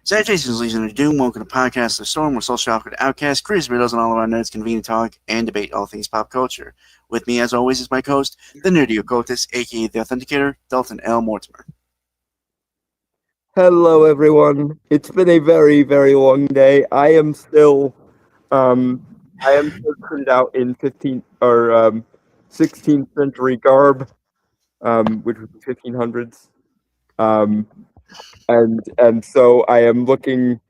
Salutations, Legion of Doom. Welcome to Podcast of the Storm, where social awkward outcasts, crazy weirdos, and all of our nerds convene to talk and debate all things pop culture. With me, as always, is my co-host, the nerdy occultist, aka the Authenticator, Dalton L. Mortimer. Hello, everyone. It's been a very, very long day. I am still printed out in 16th century garb, which was the 1500s. And so I am looking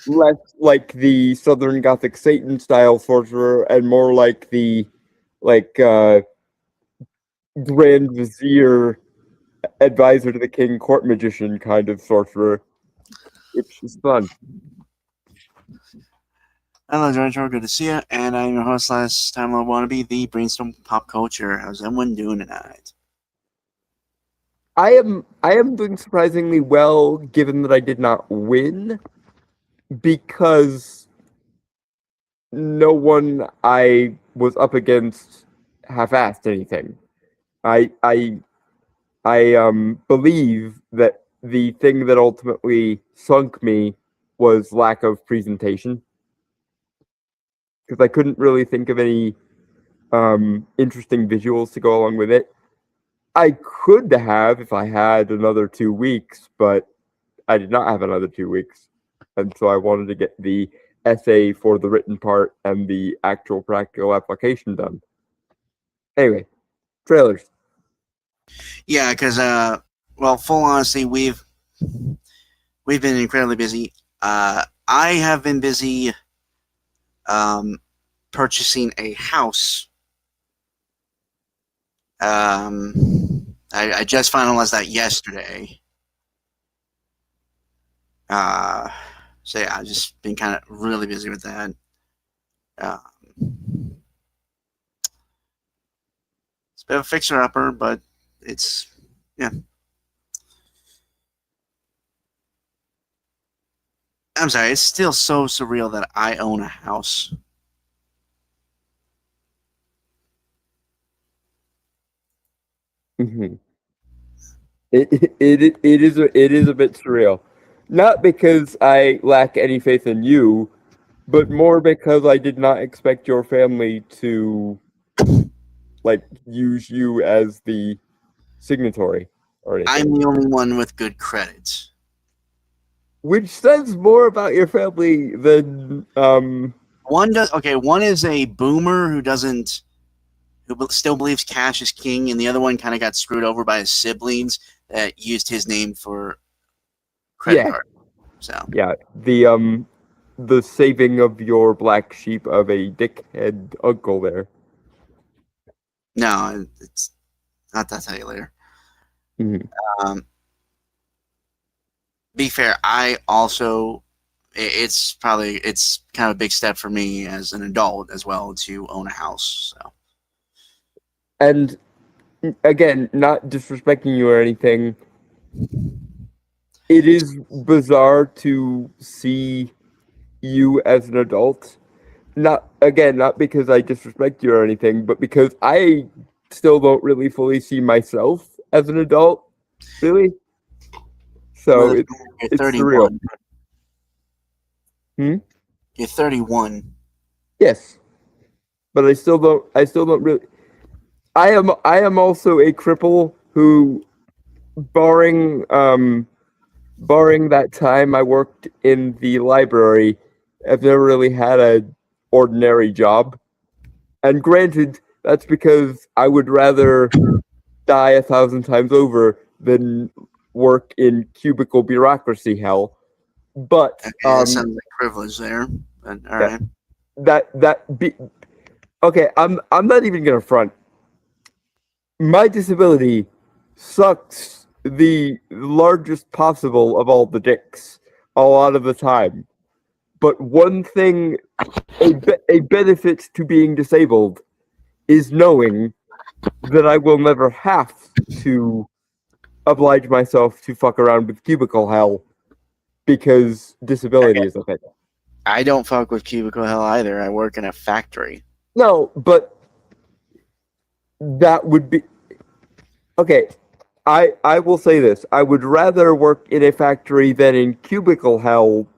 less like the Southern Gothic Satan style sorcerer and more like the Grand Vizier advisor to the king court magician kind of sorcerer. Which is fun. Hello, George. Good to see you. And I'm your host last time I want to be the Brainstorm Pop Culture. How's everyone doing tonight? I am doing surprisingly well, given that I did not win, because no one I was up against half-assed anything. I believe that the thing that ultimately sunk me was lack of presentation, because I couldn't really think of any interesting visuals to go along with it. I could have if I had another 2 weeks, but I did not have another 2 weeks. And so I wanted to get the essay for the written part and the actual practical application done. Anyway, trailers. Yeah, because, full honesty, we've been incredibly busy. I have been busy purchasing a house. I just finalized that yesterday. So yeah, I've just been kind of really busy with that. It's a bit of a fixer-upper, but it's, yeah. I'm sorry, it's still so surreal that I own a house. Mm-hmm. It is a bit surreal, not because I lack any faith in you, but more because I did not expect your family to use you as the signatory or anything. I'm the only one with good credit. Which says more about your family than One is a boomer who still believes cash is king, and the other one kind of got screwed over by his siblings that used his name for credit card. So yeah, the saving of your black sheep of a dickhead uncle there. No, it's not. I'll tell you later. Mm-hmm. Be fair, I also it's kind of a big step for me as an adult as well to own a house. So. And again, not disrespecting you or anything, it is bizarre to see you as an adult. Not because I disrespect you or anything, but because I still don't really fully see myself as an adult, really. So it's 31. Surreal. You're 31. Yes, but I still don't really. I am also a cripple who, barring that time I worked in the library, I've never really had an ordinary job. And granted, that's because I would rather die 1,000 times over than work in cubicle bureaucracy hell. But that sounds like privilege there. But all right. Okay, I'm not even gonna front. My disability sucks the largest possible of all the dicks a lot of the time. But one thing, a benefit to being disabled is knowing that I will never have to oblige myself to fuck around with cubicle hell because disability is a thing. I don't fuck with cubicle hell either. I work in a factory. No, but that would be... Okay, I will say this. I would rather work in a factory than in cubicle hell,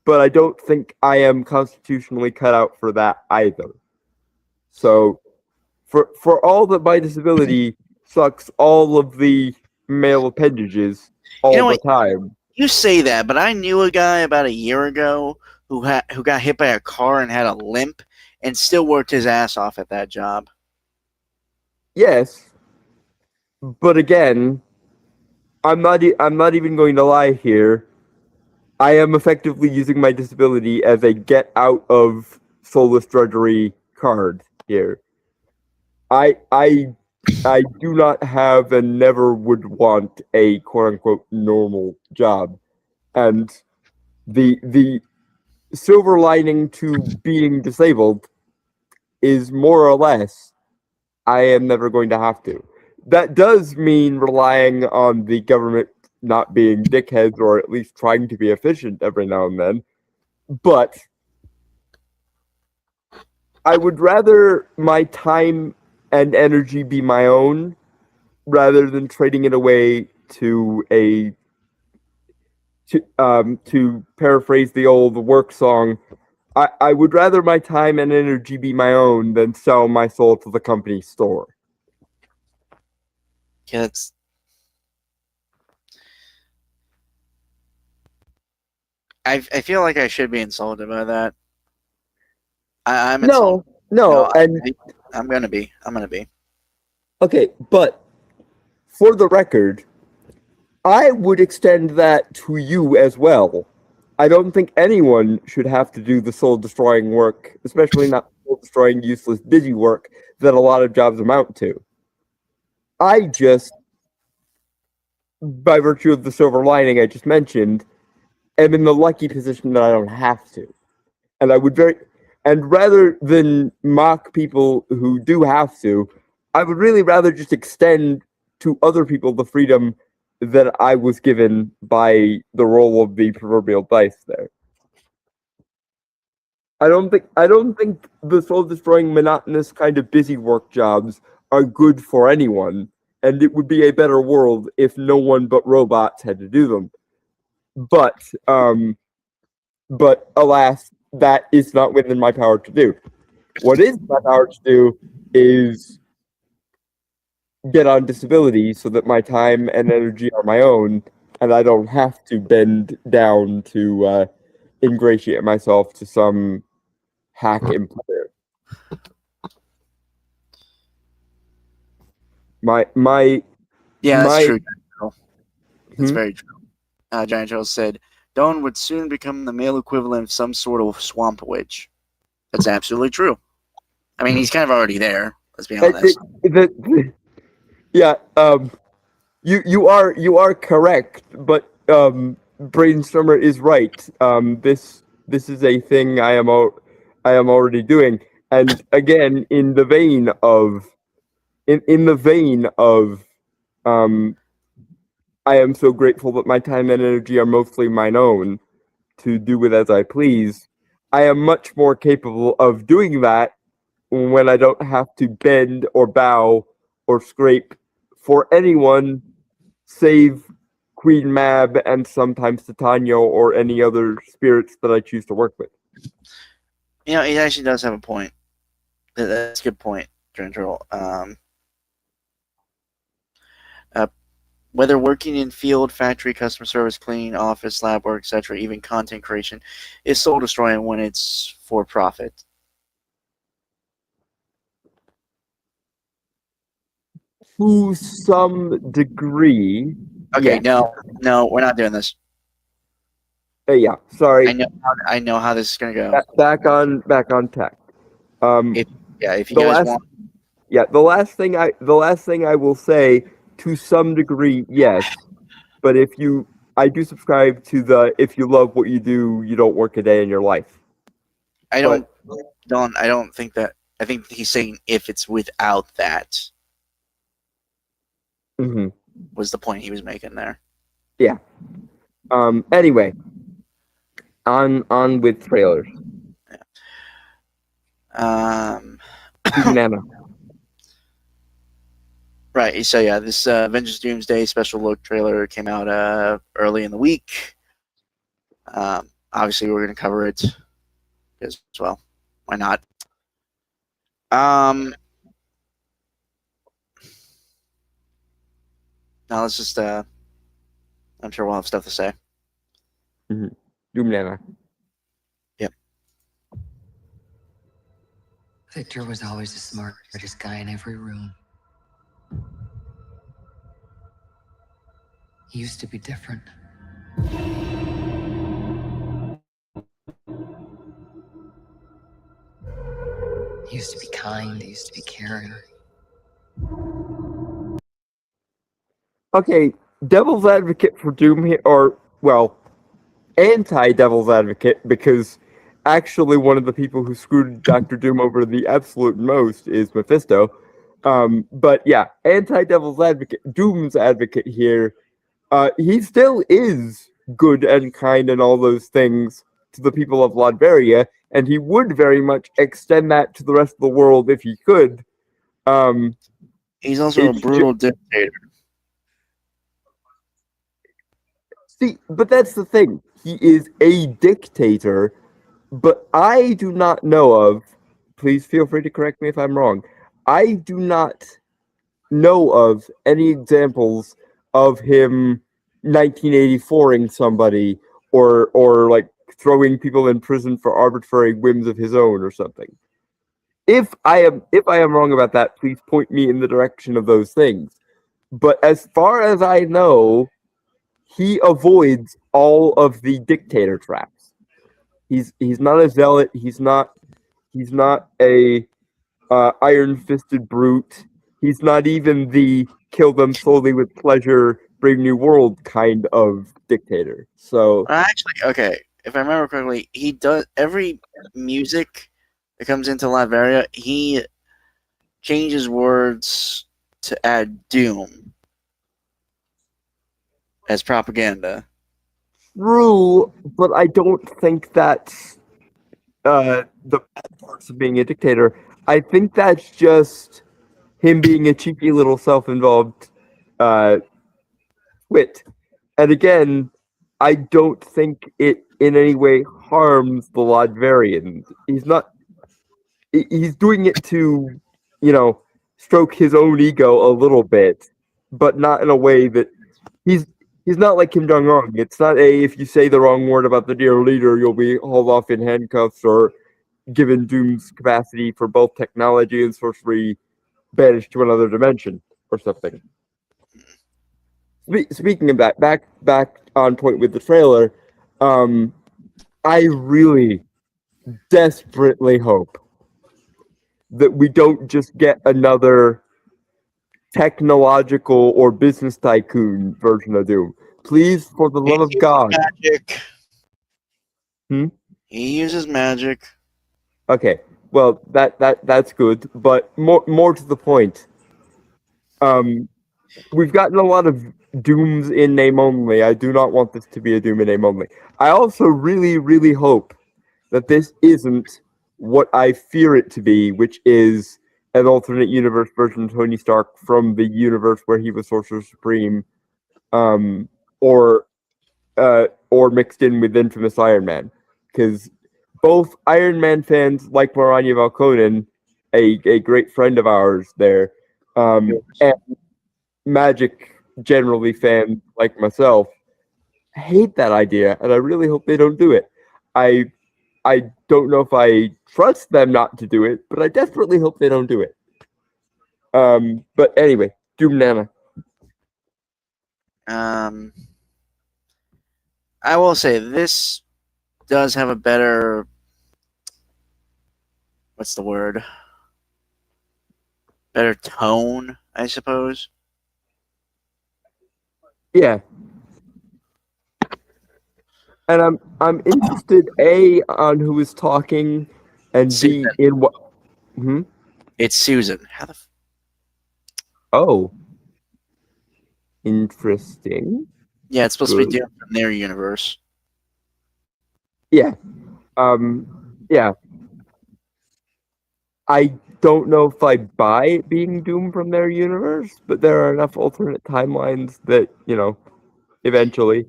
but I don't think I am constitutionally cut out for that either. So, for all that my disability sucks all of the male appendages all know the what? time. You say that, but I knew a guy about a year ago who got hit by a car and had a limp and still worked his ass off at that job. Yes, but again, I'm not even going to lie here. I am effectively using my disability as a get out of soulless drudgery card here. I do not have and never would want a quote unquote normal job. And the silver lining to being disabled is more or less I am never going to have to. That does mean relying on the government not being dickheads or at least trying to be efficient every now and then. But I would rather my time and energy be my own rather than trading it away to a to paraphrase the old work song. I would rather my time and energy be my own than sell my soul to the company store. Yeah, it's I feel like I should be insulted by that. I'm insulted. No, and I'm gonna be. I'm gonna be. okay, but for the record, I would extend that to you as well. I don't think anyone should have to do the soul destroying work, especially not soul destroying, useless, busy work that a lot of jobs amount to. I just, by virtue of the silver lining I just mentioned, am in the lucky position that I don't have to. And I would and rather than mock people who do have to, I would really rather just extend to other people the freedom that I was given by the roll of the proverbial dice there. I don't think the soul destroying monotonous kind of busy work jobs are good for anyone, and it would be a better world if no one but robots had to do them. But alas, that is not within my power to do. What is my power to do is get on disability so that my time and energy are my own, and I don't have to bend down to ingratiate myself to some hack employer. Yeah, that's my true. That's very true. Giant Joe said, Dawn would soon become the male equivalent of some sort of swamp witch. That's absolutely true. I mean, he's kind of already there. Let's be honest. Yeah, you are correct, but Brainstormer is right. This is a thing I am already doing, and again, in the vein of I am so grateful that my time and energy are mostly mine own to do with as I please. I am much more capable of doing that when I don't have to bend or bow or scrape for anyone save Queen Mab and sometimes Titania or any other spirits that I choose to work with. You know, he actually does have a point. That's a good point, General. Whether working in field, factory, customer service, cleaning, office, lab work, etc., even content creation, is soul destroying when it's for profit. To some degree. Okay, yeah. no, we're not doing this. Yeah, sorry. I know how this is gonna go. Back on tech. If you guys want. Yeah, the last thing I will say, to some degree, yes. But I do subscribe to the if you love what you do, you don't work a day in your life. I don't think that. I think he's saying if it's without that. Mm-hmm. Was the point he was making there? Yeah. Anyway, on with trailers. Yeah. Nana. Right. So yeah, this Avengers Doomsday special look trailer came out early in the week. Obviously, we're going to cover it as well. Why not? Now let's just. I'm sure we'll have stuff to say. Doomnana. Yep. Victor was always the smartest guy in every room. He used to be different. He used to be kind, he used to be caring. Okay, devil's advocate for Doom here, or, well, anti-devil's advocate, because actually one of the people who screwed Dr. Doom over the absolute most is Mephisto. But yeah, anti-devil's advocate, Doom's advocate here, he still is good and kind and all those things to the people of Latveria, and he would very much extend that to the rest of the world if he could. He's also a brutal dictator. See, but that's the thing. He is a dictator, but I do not know of, please feel free to correct me if I'm wrong, I do not know of any examples of him 1984ing somebody or like throwing people in prison for arbitrary whims of his own or something. If I am wrong about that, please point me in the direction of those things. But as far as I know, he avoids all of the dictator traps. He's not a zealot. He's not a iron-fisted brute. He's not even the kill them slowly with pleasure, brave new world kind of dictator. So actually, okay, if I remember correctly, he does every music that comes into Latveria. He changes words to add doom as propaganda. True, but I don't think that's the bad parts of being a dictator. I think that's just him being a cheeky little self-involved wit. And again, I don't think it in any way harms the Latvians. He's doing it to, stroke his own ego a little bit, but not in a way that he's not like Kim Jong Un. It's not if you say the wrong word about the dear leader, you'll be hauled off in handcuffs or given Doom's capacity for both technology and sorcery banished to another dimension or something. Speaking of that, back on point with the trailer, I really desperately hope that we don't just get another technological or business tycoon version of Doom. Please, for the love of God. Magic. Hmm? He uses magic. Okay, well that's good, but more to the point. We've gotten a lot of Dooms in name only. I do not want this to be a Doom in name only. I also really, really hope that this isn't what I fear it to be, which is an alternate universe version of Tony Stark from the universe where he was Sorcerer Supreme, or mixed in with infamous Iron Man, because both Iron Man fans like Maranya Valkonen, a great friend of ours there, and Magic generally fans like myself hate that idea, and I really hope they don't do it. I don't know if I trust them not to do it, but I desperately hope they don't do it. But anyway, Doom Nana. I will say this does have a better, what's the word? Better tone, I suppose. Yeah. And I'm interested on who is talking, and B in what. It's Susan. How the? Oh. Interesting. Yeah, it's supposed to be different from their universe. Yeah. Yeah. I don't know if I buy it being Doom from their universe, but there are enough alternate timelines that, eventually.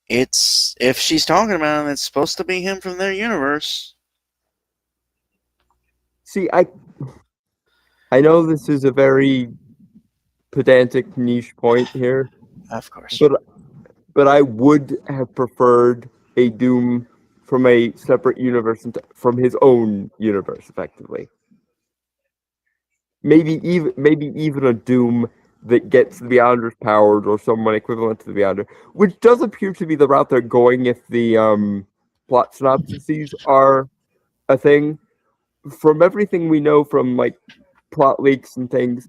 It's if she's talking about him, it's supposed to be him from their universe. See, I know this is a very pedantic niche point here, Of course. but I would have preferred a Doom from a separate universe from his own universe, effectively. Maybe even a Doom that gets the Beyonders powers or someone equivalent to the Beyonder, which does appear to be the route they're going if the plot synopses are a thing. From everything we know from like plot leaks and things,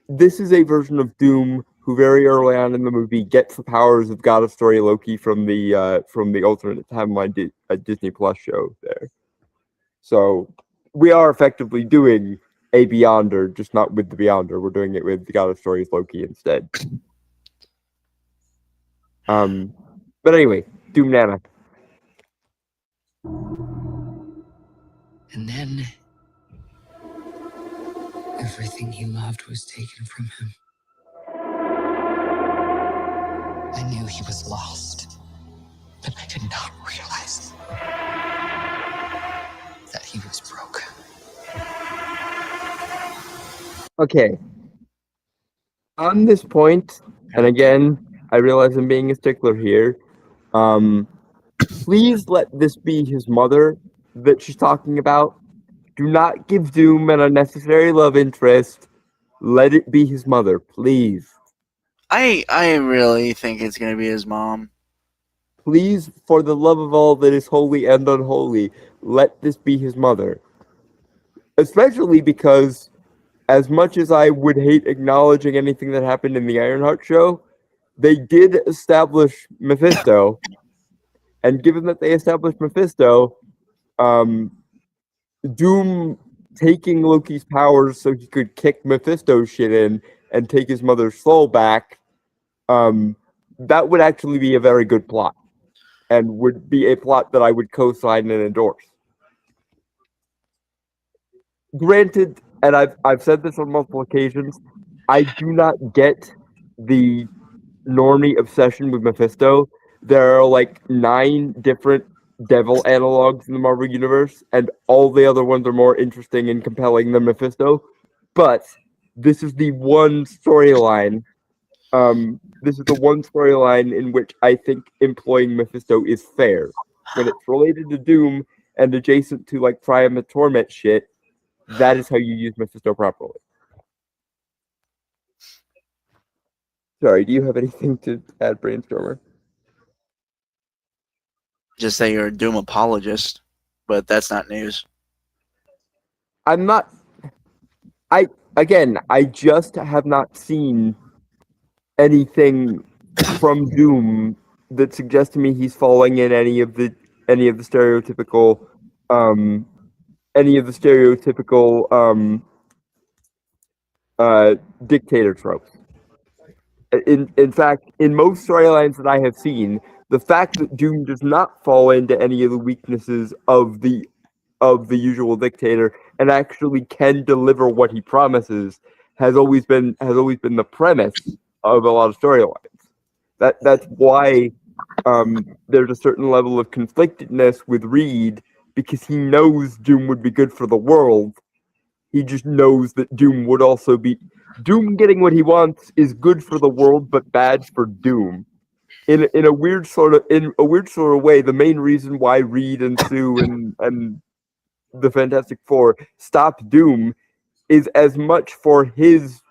this is a version of Doom who very early on in the movie gets the powers of God of Story Loki from the alternate timeline Disney Plus show there. So we are effectively doing a Beyonder, just not with the Beyonder. We're doing it with the God of Stories Loki instead. But anyway, Doom Nana. And then everything he loved was taken from him. I knew he was lost, but I did not realize that he was broken. Okay. On this point, and again, I realize I'm being a stickler here. Please let this be his mother that she's talking about. Do not give Doom an unnecessary love interest. Let it be his mother, please. I really think it's gonna be his mom. Please, for the love of all that is holy and unholy, let this be his mother. Especially because, as much as I would hate acknowledging anything that happened in the Ironheart show, they did establish Mephisto. And given that they established Mephisto, Doom taking Loki's powers so he could kick Mephisto's shit in and take his mother's soul back, that would actually be a very good plot. And would be a plot that I would co-sign and endorse. Granted, and I've said this on multiple occasions, I do not get the normie obsession with Mephisto. There are like 9 different devil analogs in the Marvel Universe, and all the other ones are more interesting and compelling than Mephisto. But this is the one storyline. This is the one storyline in which I think employing Mephisto is fair. When it's related to Doom and adjacent to like Priam and Torment shit, that is how you use Mephisto properly. Sorry, do you have anything to add, Brainstormer? Just that you're a Doom apologist, but that's not news. I'm not. I just have not seen anything from Doom that suggests to me he's falling in any of the stereotypical dictator tropes. In fact, in most storylines that I have seen, the fact that Doom does not fall into any of the weaknesses of the usual dictator and actually can deliver what he promises has always been the premise of a lot of storylines. That's why there's a certain level of conflictedness with Reed, because he knows Doom would be good for the world. He just knows that Doom would also be... Doom getting what he wants is good for the world, but bad for Doom. In a weird sort of way, the main reason why Reed and Sue and the Fantastic Four stop Doom is as much for his,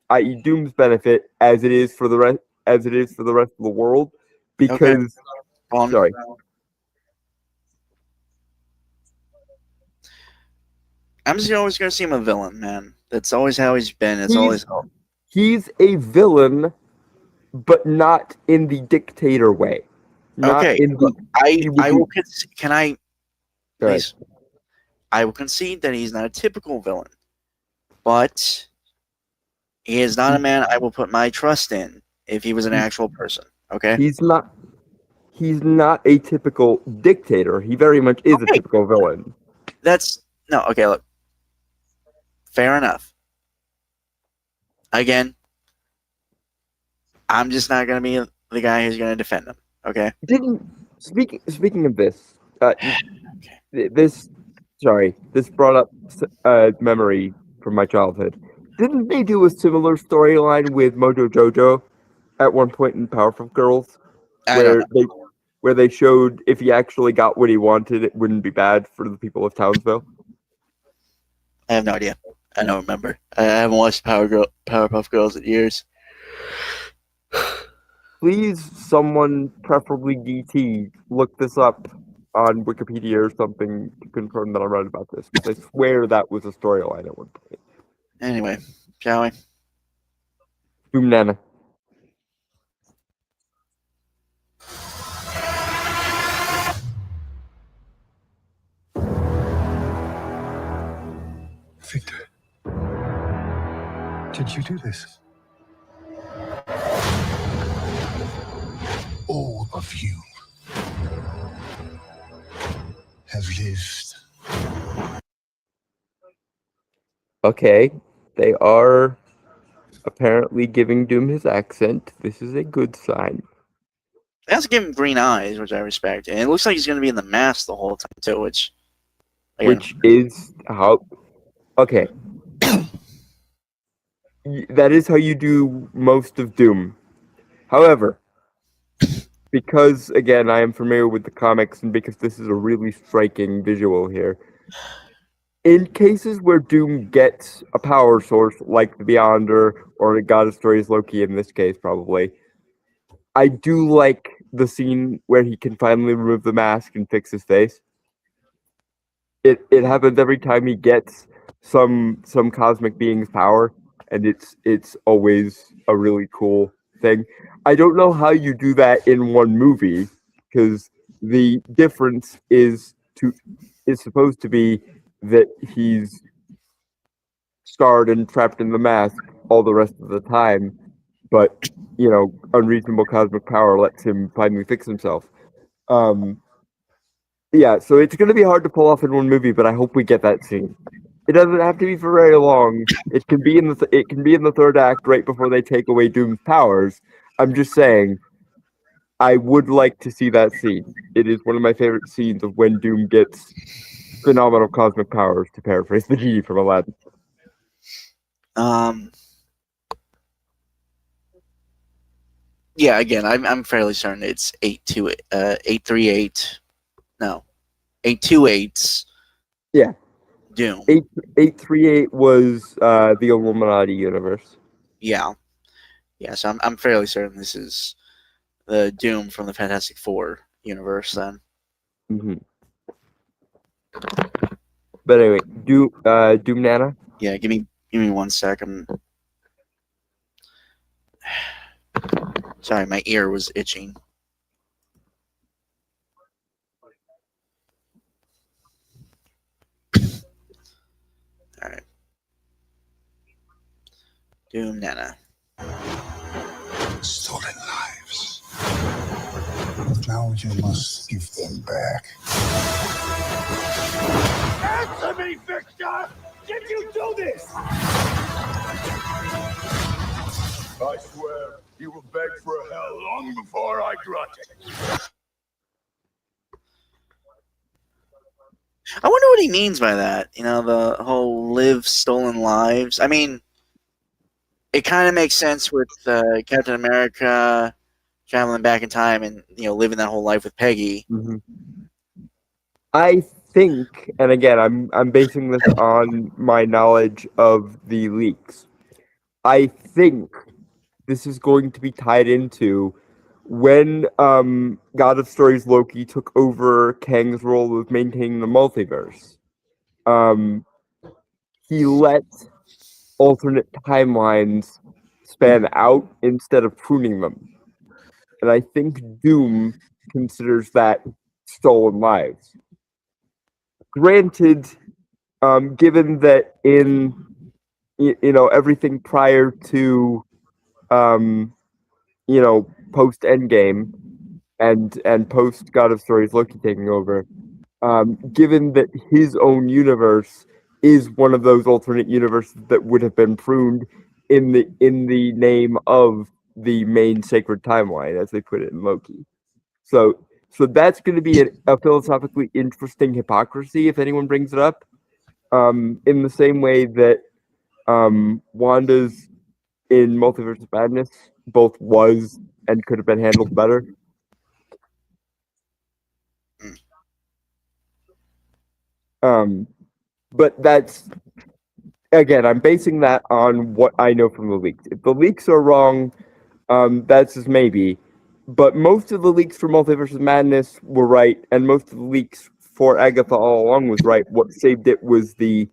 i.e., Doom's benefit, as it is for the rest of the world. Because sorry. I'm just always going to see him a villain, man. That's always how he's been. He's a villain, but not in the dictator way. Okay, I will. Can I? Please. I will concede that he's not a typical villain, but he is not a man I will put my trust in if he was an actual person. Okay. He's not a typical dictator. He very much is a typical villain. Okay, look. Fair enough. Again, I'm just not going to be the guy who's going to defend him. Okay. Speaking of this, Okay. this brought up a memory from my childhood. Didn't they do a similar storyline with Mojo Jojo at one point in Powerpuff Girls, I don't know. where they showed if he actually got what he wanted, it wouldn't be bad for the people of Townsville? I have no idea. I don't remember. I haven't watched Powerpuff Girls in years. Please, someone, preferably DT, look this up on Wikipedia or something to confirm that I'm right about this. Because I swear that was a storyline at one point. Anyway, shall we? Boom Nana. Victor, did you do this? All of you have lived. Okay, they are apparently giving Doom his accent. This is a good sign. They also give him green eyes, which I respect. And it looks like he's going to be in the mask the whole time, too, which... again, Which is how... Okay. That is how you do most of Doom. However, because, again, I am familiar with the comics and because this is a really striking visual here, in cases where Doom gets a power source, like the Beyonder or the God of Stories Loki in this case, probably, I do like the scene where he can finally remove the mask and fix his face. It happens every time he gets some cosmic being's power, and it's always a really cool thing. I don't know how you do that in one movie, because the difference is supposed to be that he's scarred and trapped in the mask all the rest of the time, but unreasonable cosmic power lets him finally fix himself. Yeah, so it's going to be hard to pull off in one movie, but I hope we get that scene. It doesn't have to be for very long. It can be in the third act, right before they take away Doom's powers. I'm just saying, I would like to see that scene. It is one of my favorite scenes of when Doom gets phenomenal cosmic powers, to paraphrase the genie from Aladdin. Yeah, again, I'm fairly certain it's 838. No, 828's. Yeah. Doom. 838 was the Illuminati universe. Yeah. Yeah, so I'm fairly certain this is the Doom from the Fantastic Four universe then. Mm-hmm. But anyway, Doom Nana? Yeah, give me 1 sec. Sorry, my ear was itching. Alright. Doom Nana. Stolen lives. Now you must give them back. Answer me, Victor! Did you do this? I swear, you will beg for hell long before I grant it. I wonder what he means by that. The whole live stolen lives. I mean, it kind of makes sense with Captain America traveling back in time and living that whole life with Peggy. Mm-hmm. I think, and again, I'm basing this on my knowledge of the leaks. I think this is going to be tied into when God of Stories Loki took over Kang's role of maintaining the multiverse. He let alternate timelines span out instead of pruning them. And I think Doom considers that stolen lives. Granted, given that in everything prior to post Endgame and post God of Stories Loki taking over, given that his own universe is one of those alternate universes that would have been pruned in the name of the main sacred timeline, as they put it in Loki. So that's going to be a philosophically interesting hypocrisy if anyone brings it up. In the same way that Wanda's in Multiverse of Madness both was and could have been handled better. But that's, again, I'm basing that on what I know from the leaks. If the leaks are wrong, that's just maybe. But most of the leaks for Multiverse of Madness were right, and most of the leaks for Agatha all along was right. What saved it was the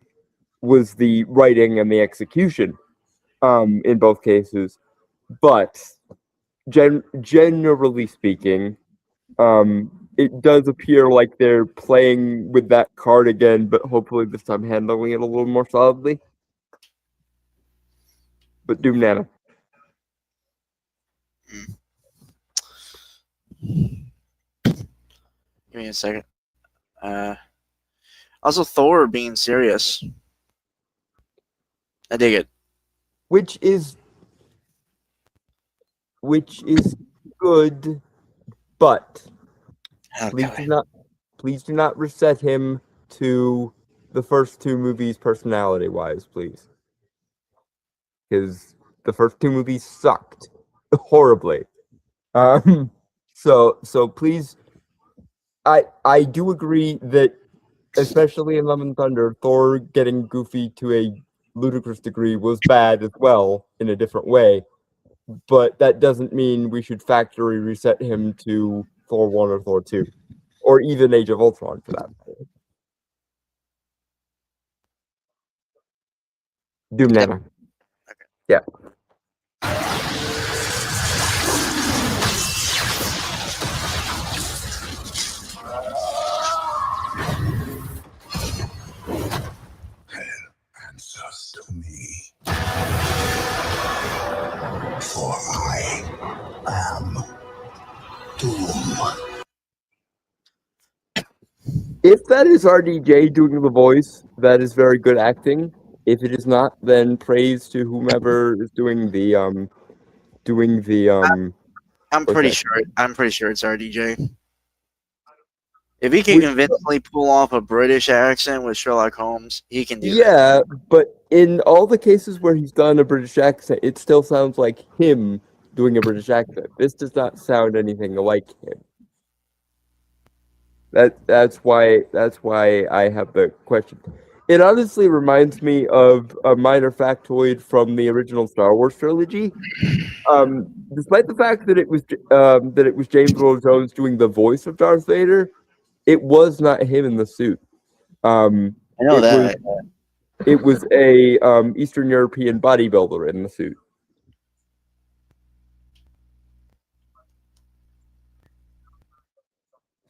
writing and the execution, in both cases. But generally speaking, it does appear like they're playing with that card again, but hopefully this time handling it a little more solidly. But Doom Nana. Give me a second. Also, Thor being serious. I dig it. Which is good, but please do not reset him to the first two movies personality wise, please. Because the first two movies sucked horribly. So please, I do agree that, especially in Love and Thunder, Thor getting goofy to a ludicrous degree was bad as well in a different way. But that doesn't mean we should factory reset him to Thor 1 or Thor 2. Or even Age of Ultron, for that matter. Doom Nana. Okay. Yeah. Answers to me. For I am Doom. If that is RDJ doing the voice, that is very good acting. If it is not, then praise to whomever is doing the I'm what's pretty that? sure. I'm pretty sure it's RDJ. If he can convincingly pull off a British accent with Sherlock Holmes, he can do that. Yeah, but in all the cases where he's done a British accent, it still sounds like him doing a British accent. This does not sound anything like him. That's why I have the question. It honestly reminds me of a minor factoid from the original Star Wars trilogy. Despite the fact that it was James Earl Jones doing the voice of Darth Vader, it was not him in the suit. I know that. It was a Eastern European bodybuilder in the suit.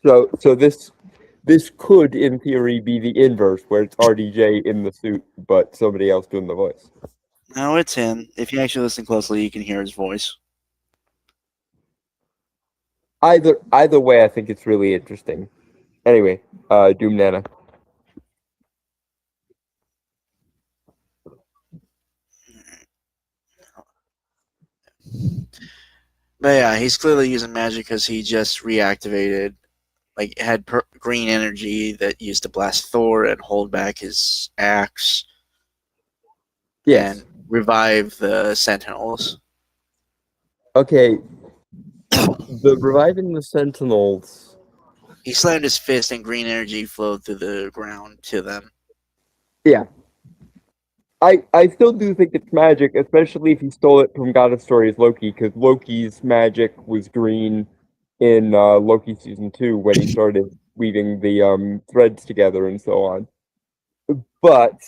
So this could, in theory, be the inverse, where it's RDJ in the suit, but somebody else doing the voice. No, it's him. If you actually listen closely, you can hear his voice. Either way, I think it's really interesting. Anyway, Doom Nana. But yeah, he's clearly using magic because he just reactivated, like, had green energy that used to blast Thor and hold back his axe. Yes. And revive the Sentinels. Okay. The reviving the Sentinels. He slammed his fist and green energy flowed through the ground to them. Yeah. I still do think it's magic, especially if he stole it from God of Stories Loki, because Loki's magic was green in Loki Season 2 when he started weaving the threads together and so on. But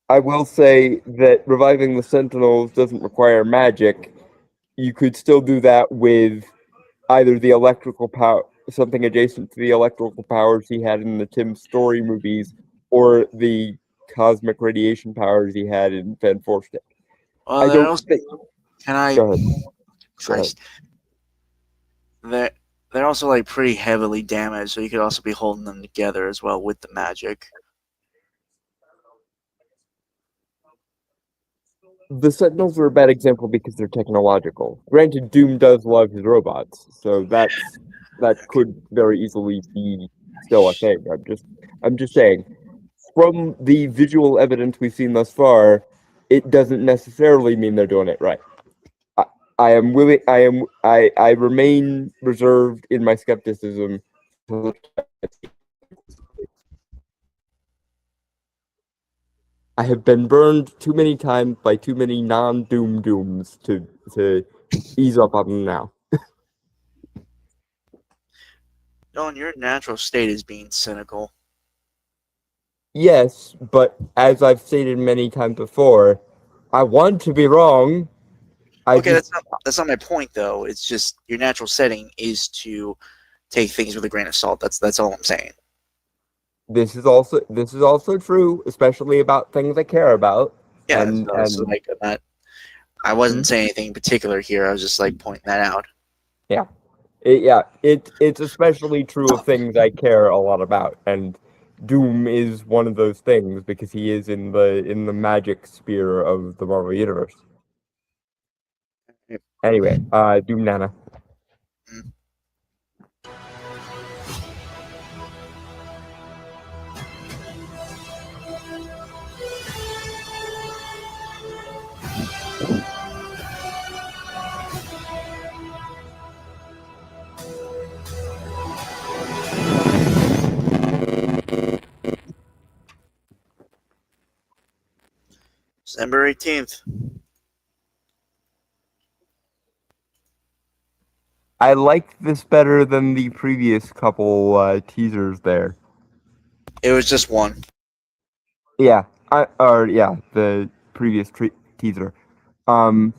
I will say that reviving the Sentinels doesn't require magic. You could still do that with either the electrical power, something adjacent to the electrical powers he had in the Tim Story movies, or the cosmic radiation powers he had in Fan Stick. Well, I don't think. Can I? Go ahead. Christ. They're also like pretty heavily damaged, so you could also be holding them together as well with the magic. the Sentinels are a bad example because they're technological. Granted, Doom does love his robots, so that could very easily be still a thing. I'm just saying, from the visual evidence we've seen thus far, it doesn't necessarily mean they're doing it right. I am willing. I remain reserved in my skepticism. I have been burned too many times by too many non-Doom Dooms to ease up on them now. Dylan, your natural state is being cynical. Yes, but as I've stated many times before, I want to be wrong. Okay, that's not my point though. It's just your natural setting is to take things with a grain of salt. That's all I'm saying. This is also true, especially about things I care about. Yeah, and so like I wasn't saying anything in particular here. I was just like pointing that out. It's especially true of things I care a lot about, and Doom is one of those things because he is in the magic sphere of the Marvel Universe. Yep. Anyway, Doom Nana. December 18th. I liked this better than the previous couple teasers there. It was just one. Yeah, the previous teaser. I'm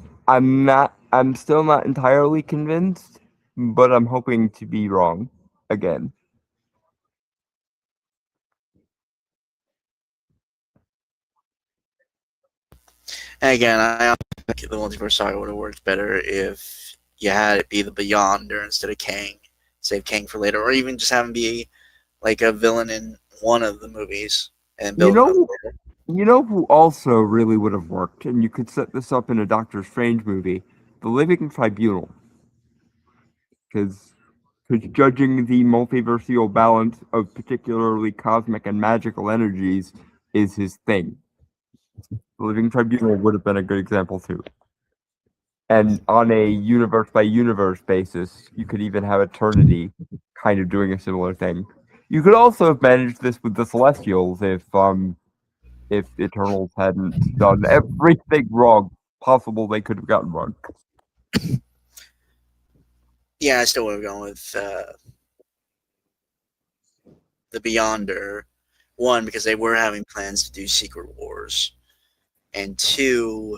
still not entirely convinced, but I'm hoping to be wrong again. And again, I think the Multiverse Saga would have worked better if you had it be the Beyonder instead of Kang. Save Kang for later, or even just have him be like a villain in one of the movies and build him up later. You know who also really would have worked, and you could set this up in a Doctor Strange movie, the Living Tribunal. Because judging the multiversial balance of particularly cosmic and magical energies is his thing. The Living Tribunal would have been a good example too. And on a universe by universe basis, you could even have Eternity kind of doing a similar thing. You could also have managed this with the Celestials if Eternals hadn't done everything wrong possible they could have gotten wrong. Yeah, I still would have gone with the Beyonder. One, because they were having plans to do Secret Wars. And two,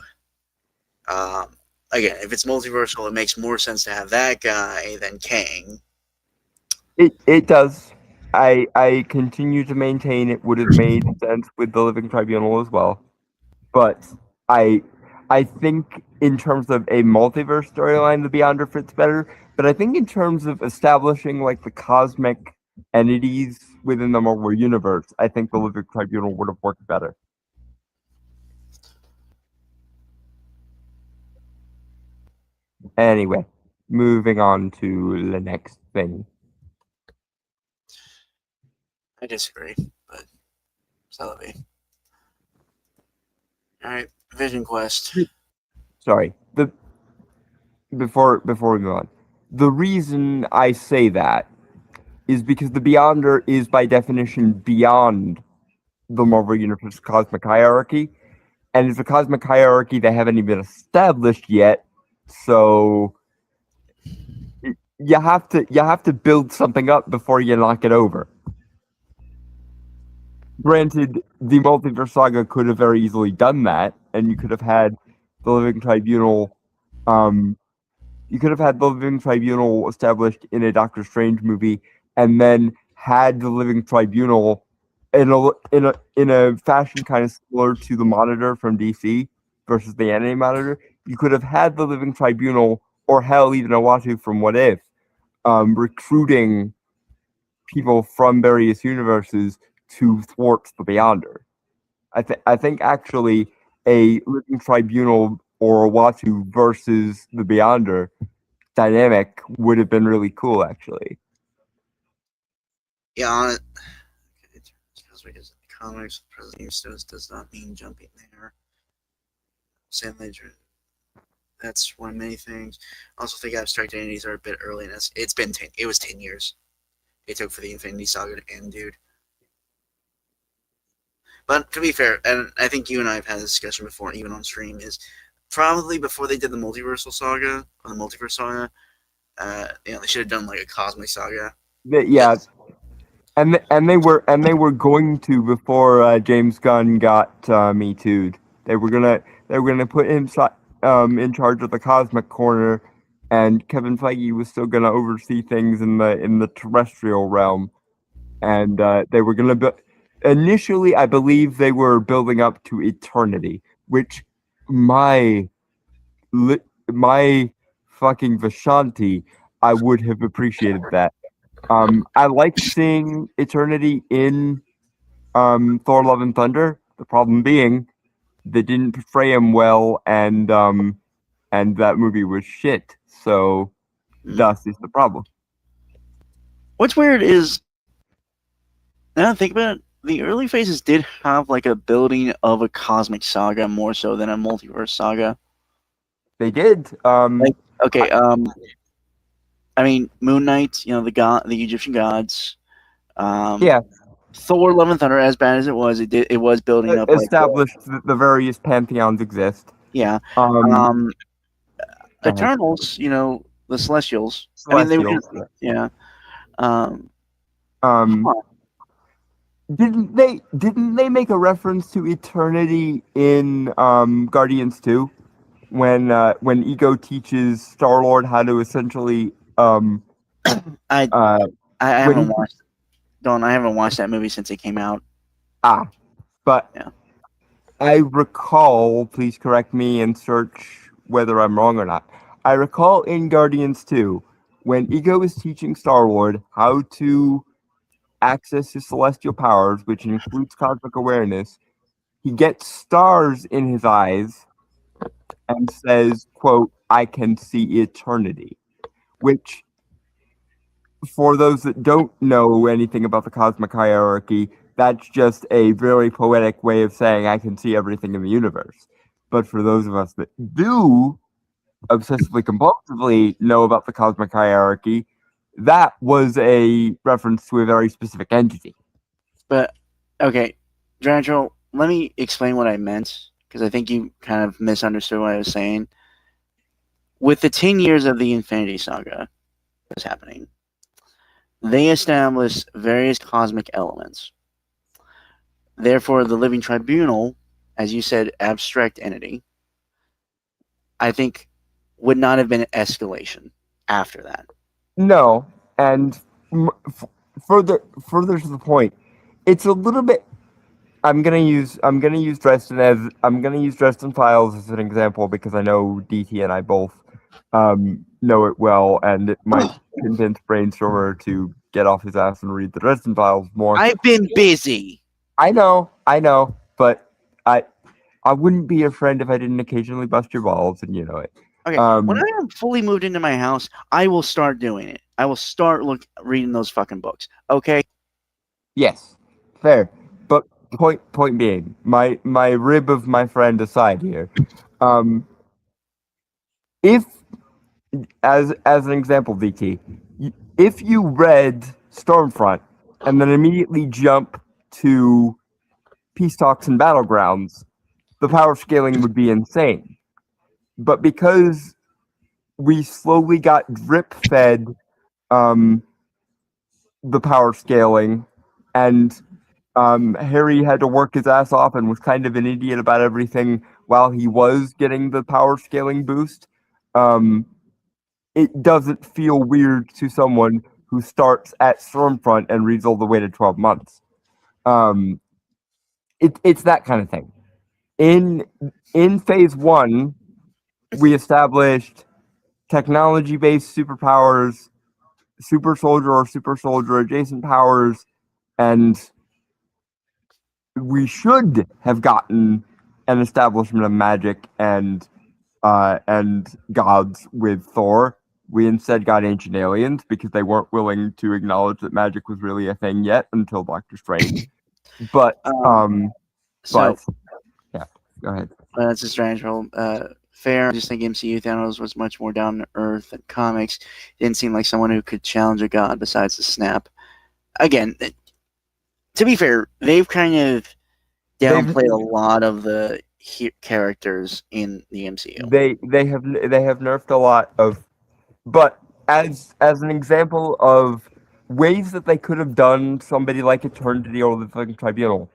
again, if it's multiversal, it makes more sense to have that guy than Kang. It does. I continue to maintain it would have made sense with the Living Tribunal as well. But I think in terms of a multiverse storyline, the Beyonder fits better. But I think in terms of establishing like the cosmic entities within the Marvel Universe, I think the Living Tribunal would have worked better. Anyway, moving on to the next thing. I disagree, but Celebi. Alright, Vision Quest. Sorry. Before we move on. The reason I say that is because the Beyonder is by definition beyond the Marvel Universe cosmic hierarchy. And it's a cosmic hierarchy that haven't even established yet. So you have to build something up before you knock it over. Granted, the Multiverse Saga could have very easily done that, and you could have had the Living Tribunal. You could have had the Living Tribunal established in a Doctor Strange movie, and then had the Living Tribunal in a fashion kind of similar to the Monitor from DC versus the Anime Monitor. You could have had the Living Tribunal, or hell, even Uatu from What If, recruiting people from various universes to thwart the Beyonder. I think actually a Living Tribunal or Uatu versus the Beyonder dynamic would have been really cool, actually. Yeah, on it. Because comics, President Eustace does not mean jumping there. Same Ledger. That's one of many things. I also think abstract entities are a bit early in this. It was 10 years it took for the Infinity Saga to end, dude. But to be fair, and I think you and I have had this discussion before, even on stream, is probably before they did the Multiversal Saga, or the Multiverse Saga, they should have done like a Cosmic Saga. Yeah, and they were going to before James Gunn got Me Too'd. They were gonna put him in charge of the Cosmic Corner, and Kevin Feige was still gonna oversee things in the terrestrial realm, and they were gonna initially, I believe they were building up to Eternity, which my fucking Vishanti, I would have appreciated that. I liked seeing Eternity in Thor: Love and Thunder. The problem being, they didn't portray him well, and that movie was shit. So, thus is the problem. What's weird is, now I think about it, the early phases did have like a building of a cosmic saga more so than a multiverse saga. They did. Okay, I mean, Moon Knight, the Egyptian gods. Yeah. Thor: Love and Thunder, as bad as it was, it was building up. Established that the various pantheons exist. Yeah. Eternals, the Celestials. I mean, they were. Yeah. Didn't they make a reference to Eternity in Guardians 2 when Ego teaches Star-Lord how to essentially I haven't watched. I haven't watched that movie since it came out. But yeah. I recall, please correct me and search whether I'm wrong or not. I recall in Guardians 2 when Ego is teaching Star-Lord how to access his celestial powers, which includes cosmic awareness, he gets stars in his eyes and says, quote, "I can see eternity," which, for those that don't know anything about the cosmic hierarchy, that's just a very poetic way of saying I can see everything in the universe. But for those of us that do obsessively compulsively know about the cosmic hierarchy, that was a reference to a very specific entity. But, okay, Drangel, let me explain what I meant, because I think you kind of misunderstood what I was saying. With the 10 years of the Infinity Saga that was happening, they established various cosmic elements. Therefore, the Living Tribunal, as you said, abstract entity, I think would not have been an escalation after that. No, and further to the point, it's a little bit. I'm gonna use Dresden Files as an example because I know DT and I both know it well, and it might convince Brainstormer to get off his ass and read the Dresden Files more. I've been busy. I know, but I wouldn't be your friend if I didn't occasionally bust your balls, and you know it. Okay, when I am fully moved into my house, I will start doing it. I will start reading those fucking books. Okay? Yes, fair. But point being, my rib of my friend aside here, if as an example, DT, if you read Stormfront and then immediately jump to Peace Talks and Battlegrounds, the power scaling would be insane. But because we slowly got drip-fed the power scaling, and Harry had to work his ass off and was kind of an idiot about everything while he was getting the power scaling boost, it doesn't feel weird to someone who starts at Stormfront and reads all the way to 12 months. It's that kind of thing. In phase 1, we established technology-based superpowers, super soldier or super soldier adjacent powers, and we should have gotten an establishment of magic and gods with Thor. We instead got ancient aliens because they weren't willing to acknowledge that magic was really a thing yet until Doctor Strange. But So yeah, go ahead. that's a strange role. Fair. I just think MCU Thanos was much more down to earth than comics. Didn't seem like someone who could challenge a god besides the snap. Again, to be fair, they've kind of downplayed a lot of the characters in the MCU. They have nerfed a lot of, but as an example of ways that they could have done somebody like Eternity or the fucking Tribunal,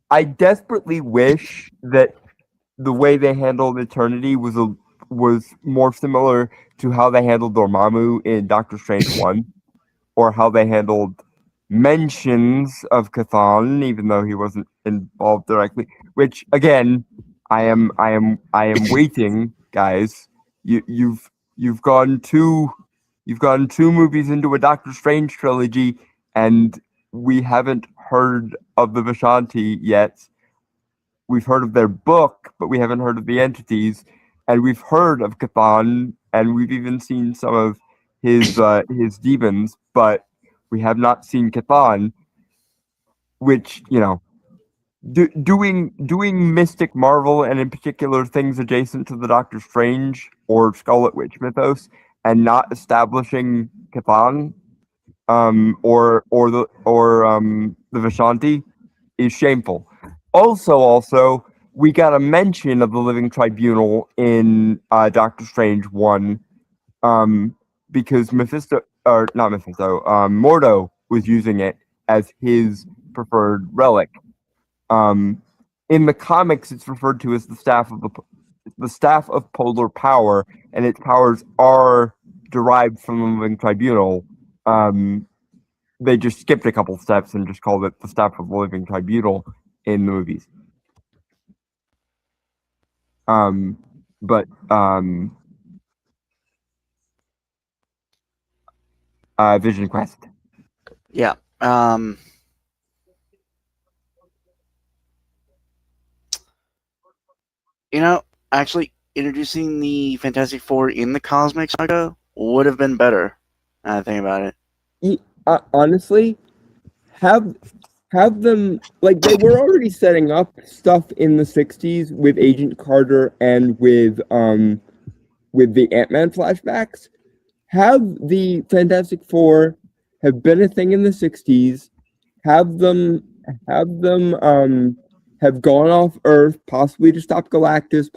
I desperately wish that the way they handled Eternity was more similar to how they handled Dormammu in Doctor Strange 1, or how they handled mentions of Chthon, even though he wasn't involved directly. Which again, I am waiting, guys. You've gone two movies into a Doctor Strange trilogy, and we haven't heard of the Vishanti yet. We've heard of their book, but we haven't heard of the entities, and we've heard of Chthon, and we've even seen some of his demons, but we have not seen Chthon. Which, you know, doing Mystic Marvel and in particular things adjacent to the Doctor Strange or Scarlet Witch mythos, and not establishing Chthon, or the Vishanti, is shameful. Also, we got a mention of the Living Tribunal in Doctor Strange 1, because Mordo was using it as his preferred relic. In the comics, it's referred to as the Staff of Polar Power, and its powers are derived from the Living Tribunal. They just skipped a couple steps and just called it the Staff of the Living Tribunal in the movies. Vision Quest. Yeah. Actually, introducing the Fantastic Four in the Cosmic Saga would have been better. I think about it. Honestly, have them, like, they were already setting up stuff in the 60s with Agent Carter and with the Ant-Man flashbacks. Have the Fantastic Four have been a thing in the 60s. Have them have gone off Earth, possibly to stop Galactus.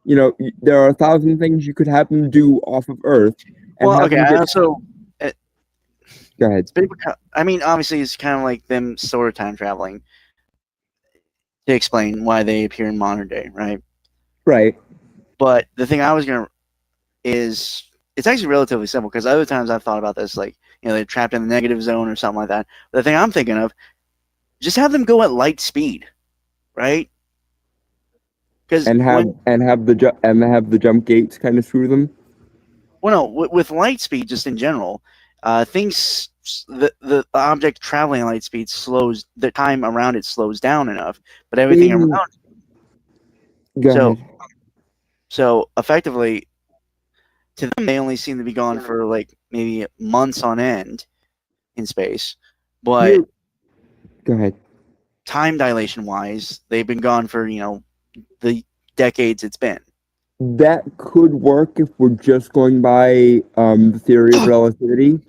There are 1,000 things you could have them do off of Earth. Well, okay. I also go ahead. Obviously, it's kind of like them sort of time traveling to explain why they appear in modern day, right? Right. But the thing I was gonna is it's actually relatively simple, because other times I've thought about this, like, they're trapped in the negative zone or something like that. But the thing I'm thinking of, just have them go at light speed, right? And have the jump gates kind of screw them. Well, no, with light speed, just in general, the object traveling at light speed slows, the time around it slows down enough, but everything around. So effectively, to them, they only seem to be gone for like maybe months on end in space, but go ahead. Time dilation wise, they've been gone for the decades it's been. That could work if we're just going by the theory of relativity.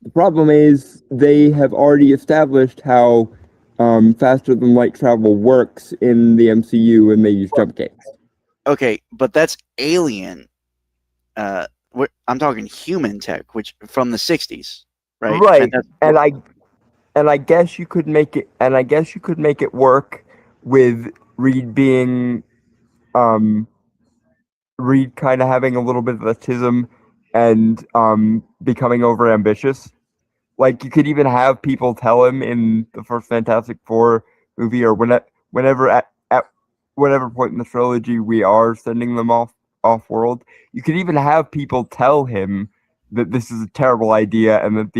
The problem is they have already established how faster than light travel works in the MCU, and they use jump gates. Okay, but that's alien. I'm talking human tech, which from the 60s, right? Right, and I guess you could make it. And I guess you could make it work with Reed being, Reed kind of having a little bit of autism and becoming overambitious. Like, you could even have people tell him in the first Fantastic Four movie, or whenever at whatever point in the trilogy we are sending them off world, you could even have people tell him that this is a terrible idea and that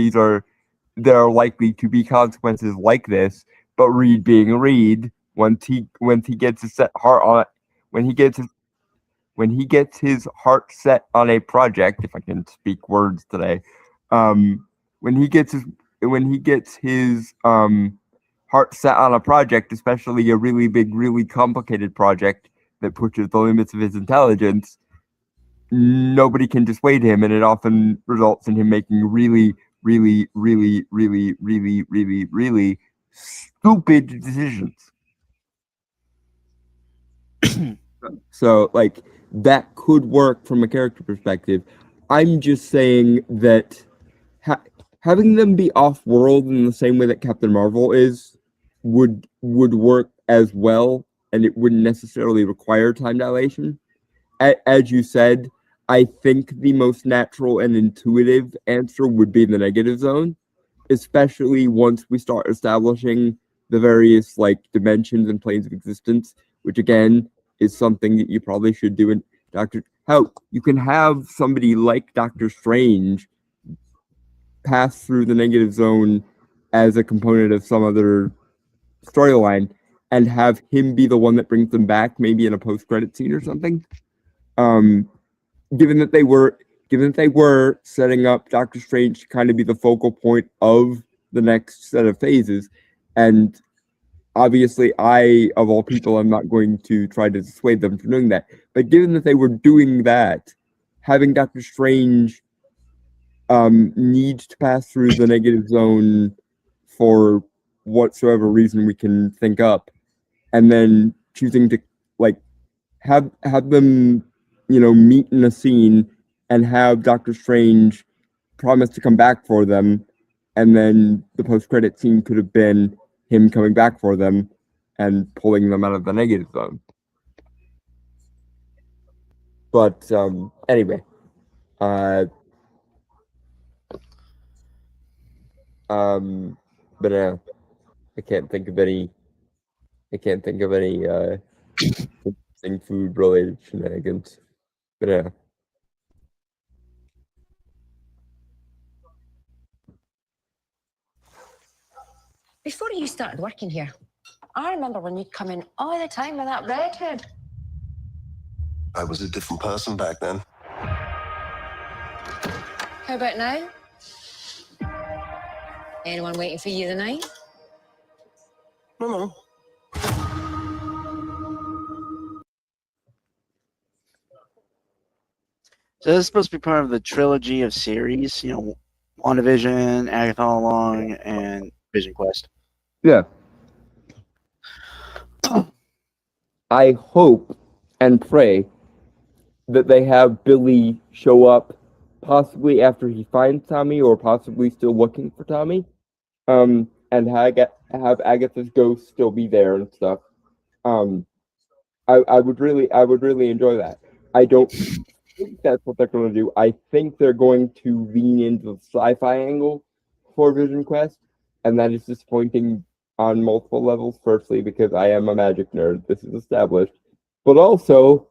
there are likely to be consequences like this. But Reed being Reed once he gets his heart set on a project, if I can speak words today, when he gets his heart set on a project, especially a really big, really complicated project that pushes the limits of his intelligence, nobody can dissuade him, and it often results in him making really, really, really, really, really, really, really stupid decisions. So, like, that could work from a character perspective. I'm just saying that having them be off-world in the same way that Captain Marvel is would work as well, and it wouldn't necessarily require time dilation. As you said, I think the most natural and intuitive answer would be the negative zone, especially once we start establishing the various like dimensions and planes of existence, which again is something that you probably should do in how you can have somebody like Doctor Strange pass through the negative zone as a component of some other storyline and have him be the one that brings them back, maybe in a post-credit scene or something. Given that they were setting up Doctor Strange to kind of be the focal point of the next set of phases, and obviously I, of all people, am not going to try to dissuade them from doing that. But given that they were doing that, having Doctor Strange need to pass through the negative zone for whatsoever reason we can think up, and then choosing to like have them, meet in a scene and have Doctor Strange promise to come back for them, and then the post-credit scene could have been him coming back for them and pulling them out of the negative zone. But anyway, but I can't think of any interesting food-related shenanigans. But Before you started working here, I remember when you'd come in all the time with that redhead. I was a different person back then. How about now? Anyone waiting for you tonight? No. So this is supposed to be part of the trilogy of series, WandaVision, Agatha All Along, and Vision Quest. yeah. I hope and pray that they have Billy show up possibly after he finds Tommy, or possibly still looking for Tommy, and have Agatha's ghost still be there and stuff. I would really enjoy that. I don't think that's what they're going to do. I think they're going to lean into the sci-fi angle for Vision Quest, and that is disappointing on multiple levels. Firstly, because I am a magic nerd, this is established, but also,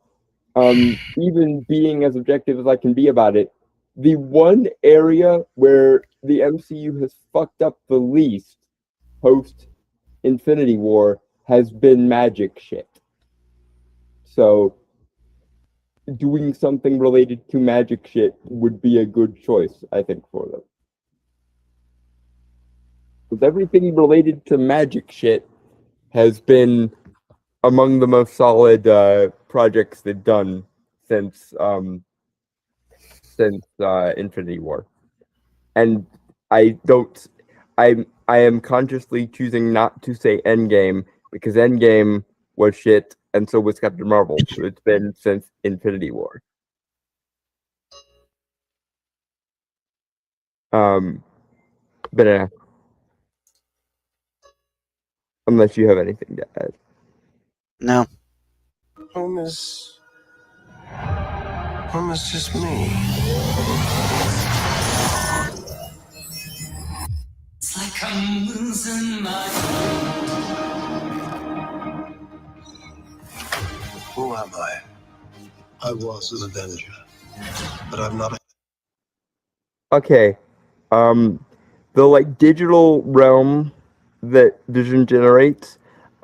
even being as objective as I can be about it, the one area where the MCU has fucked up the least post Infinity War has been magic shit. So doing something related to magic shit would be a good choice, I think, for them. Because everything related to magic shit has been among the most solid projects they've done since Infinity War. And I am consciously choosing not to say Endgame, because Endgame was shit, and so was Captain Marvel. So it's been since Infinity War. But unless you have anything to add. No. Home is just me. It's like I'm losing my. Who am I? I was an Avenger, but I'm not a... Okay. The digital realm that Vision generates,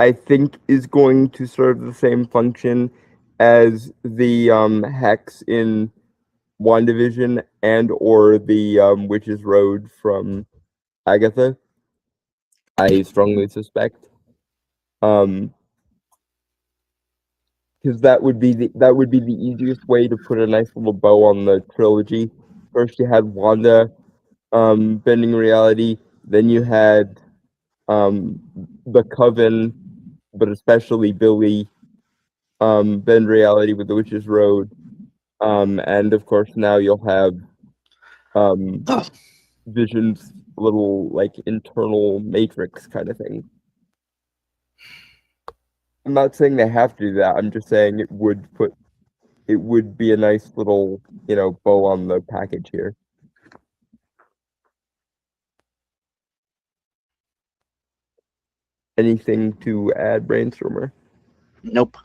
I think is going to serve the same function as the hex in WandaVision and or the Witch's Road from Agatha. I strongly suspect. Because that would be the easiest way to put a nice little bow on the trilogy. First you had Wanda bending reality, then you had the Coven, but especially Billy bend reality with the Witch's Road. And of course now you'll have Vision's little like internal matrix kind of thing. I'm not saying they have to do that. I'm just saying it would be a nice little, bow on the package here. Anything to add, Brainstormer? Nope.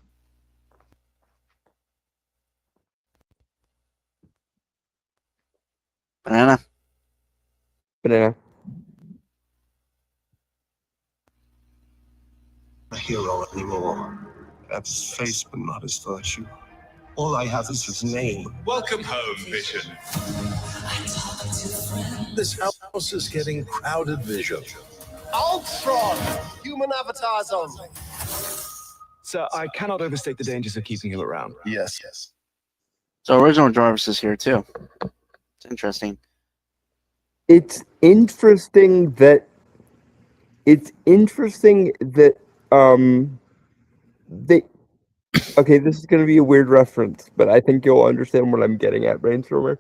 Banana. A hero anymore. Perhaps his face, but not his virtue. All I have is his name. Welcome home, Vision. This house is getting crowded, Vision. Ultron! Human avatars only. Sir, I cannot overstate the dangers of keeping him around. Yes. So original Jarvis is here too. It's interesting. It's interesting that they okay, this is going to be a weird reference, but I think you'll understand what I'm getting at, Brainstormer.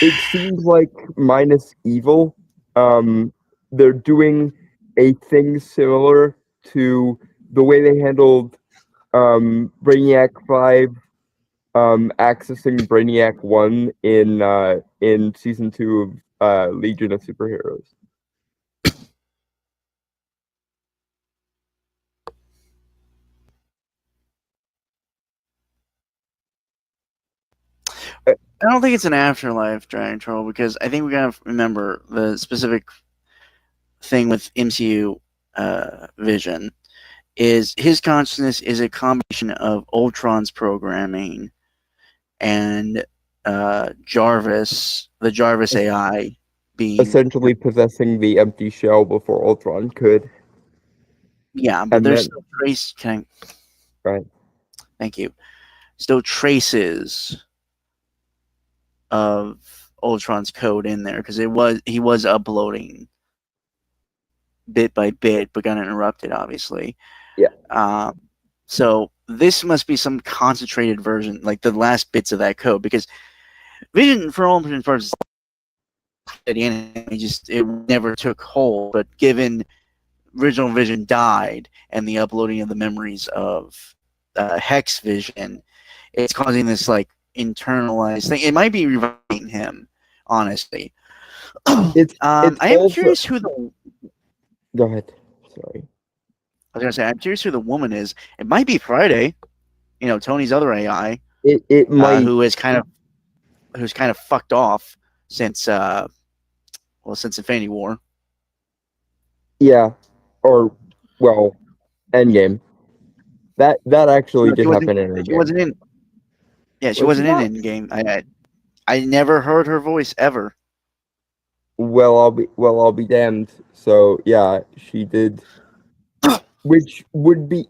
It seems like minus evil, they're doing a thing similar to the way they handled Brainiac 5 accessing Brainiac 1 in season 2 of Legion of Superheroes. I don't think it's an afterlife Dragon Troll because I think we gotta remember the specific thing with MCU Vision is his consciousness is a combination of Ultron's programming and Jarvis, the Jarvis AI being Essentially possessing the empty shell before Ultron could. Yeah, but and there's then, still trace. Can I? Right. Thank you. Still traces of Ultron's code in there because he was uploading bit by bit, but got interrupted, obviously. Yeah. So this must be some concentrated version, like the last bits of that code, because Vision, for all intents and purposes, it never took hold. But given original Vision died and the uploading of the memories of Hex Vision, it's causing this like internalized thing. It might be reviving him, honestly. I am also curious who the. Go ahead. Sorry. I was gonna say I'm curious who the woman is. It might be Friday. You know, Tony's other AI. It might who's kind of fucked off since since Infinity War. Yeah. Or Endgame. That actually did happen in Endgame. She wasn't in. Yeah, she wasn't in Endgame. I never heard her voice ever. Well, I'll be damned. So yeah, she did, which would be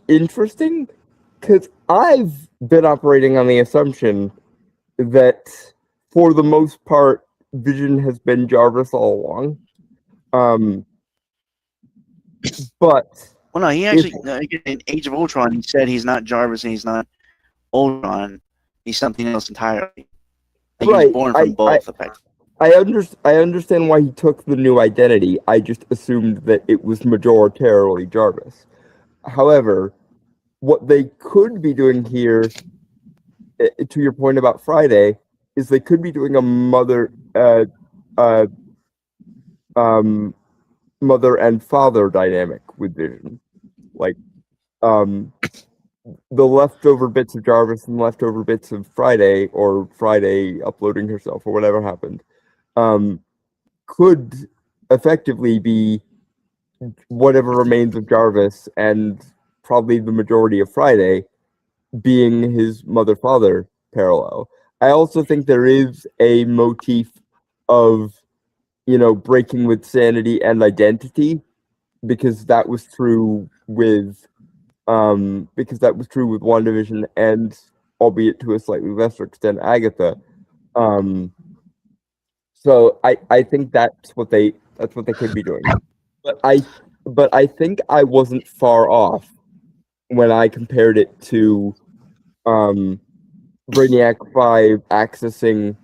interesting, because I've been operating on the assumption that for the most part, Vision has been Jarvis all along. But well, no, he actually in Age of Ultron, he said he's not Jarvis and he's not Ultron. He's something else entirely. He was born from both. I understand why he took the new identity. I just assumed that it was majoritarily Jarvis. However, what they could be doing here, to your point about Friday, is they could be doing a mother and father dynamic with Vision, like the leftover bits of Jarvis and leftover bits of Friday, or Friday uploading herself, or whatever happened, could effectively be whatever remains of Jarvis and probably the majority of Friday being his mother-father parallel. I also think there is a motif of, breaking with sanity and identity, because that was true with WandaVision and, albeit to a slightly lesser extent, Agatha. So I think that's what they could be doing. But I think I wasn't far off when I compared it to Brainiac 5 accessing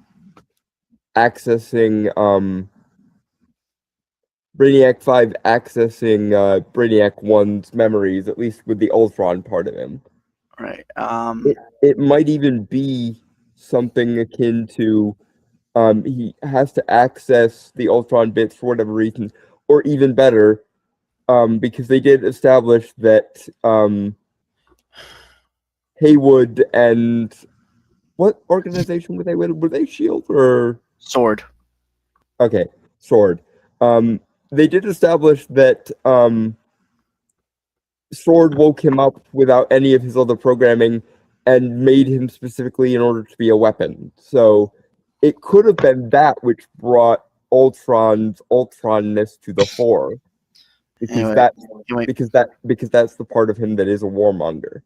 Brainiac 5 accessing Brainiac 1's memories, at least with the Ultron part of him. Right. It might even be something akin to he has to access the Ultron bits for whatever reason, or even better, because they did establish that Haywood and what organization were they with? Were they SHIELD or Sword? Okay, Sword. They did establish that Sword woke him up without any of his other programming and made him specifically in order to be a weapon. So it could have been that which brought Ultron's Ultronness to the fore, because because that's the part of him that is a warmonger.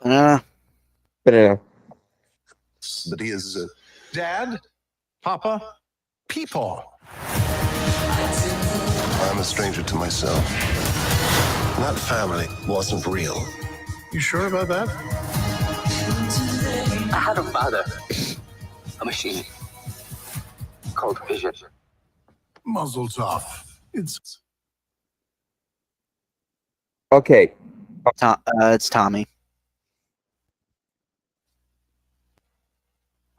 But he is Dad? Papa? People. I'm a stranger to myself. That family wasn't real. You sure about that? I had a father, a machine called Vision. Muzzle tough. It's Okay. It's Tommy.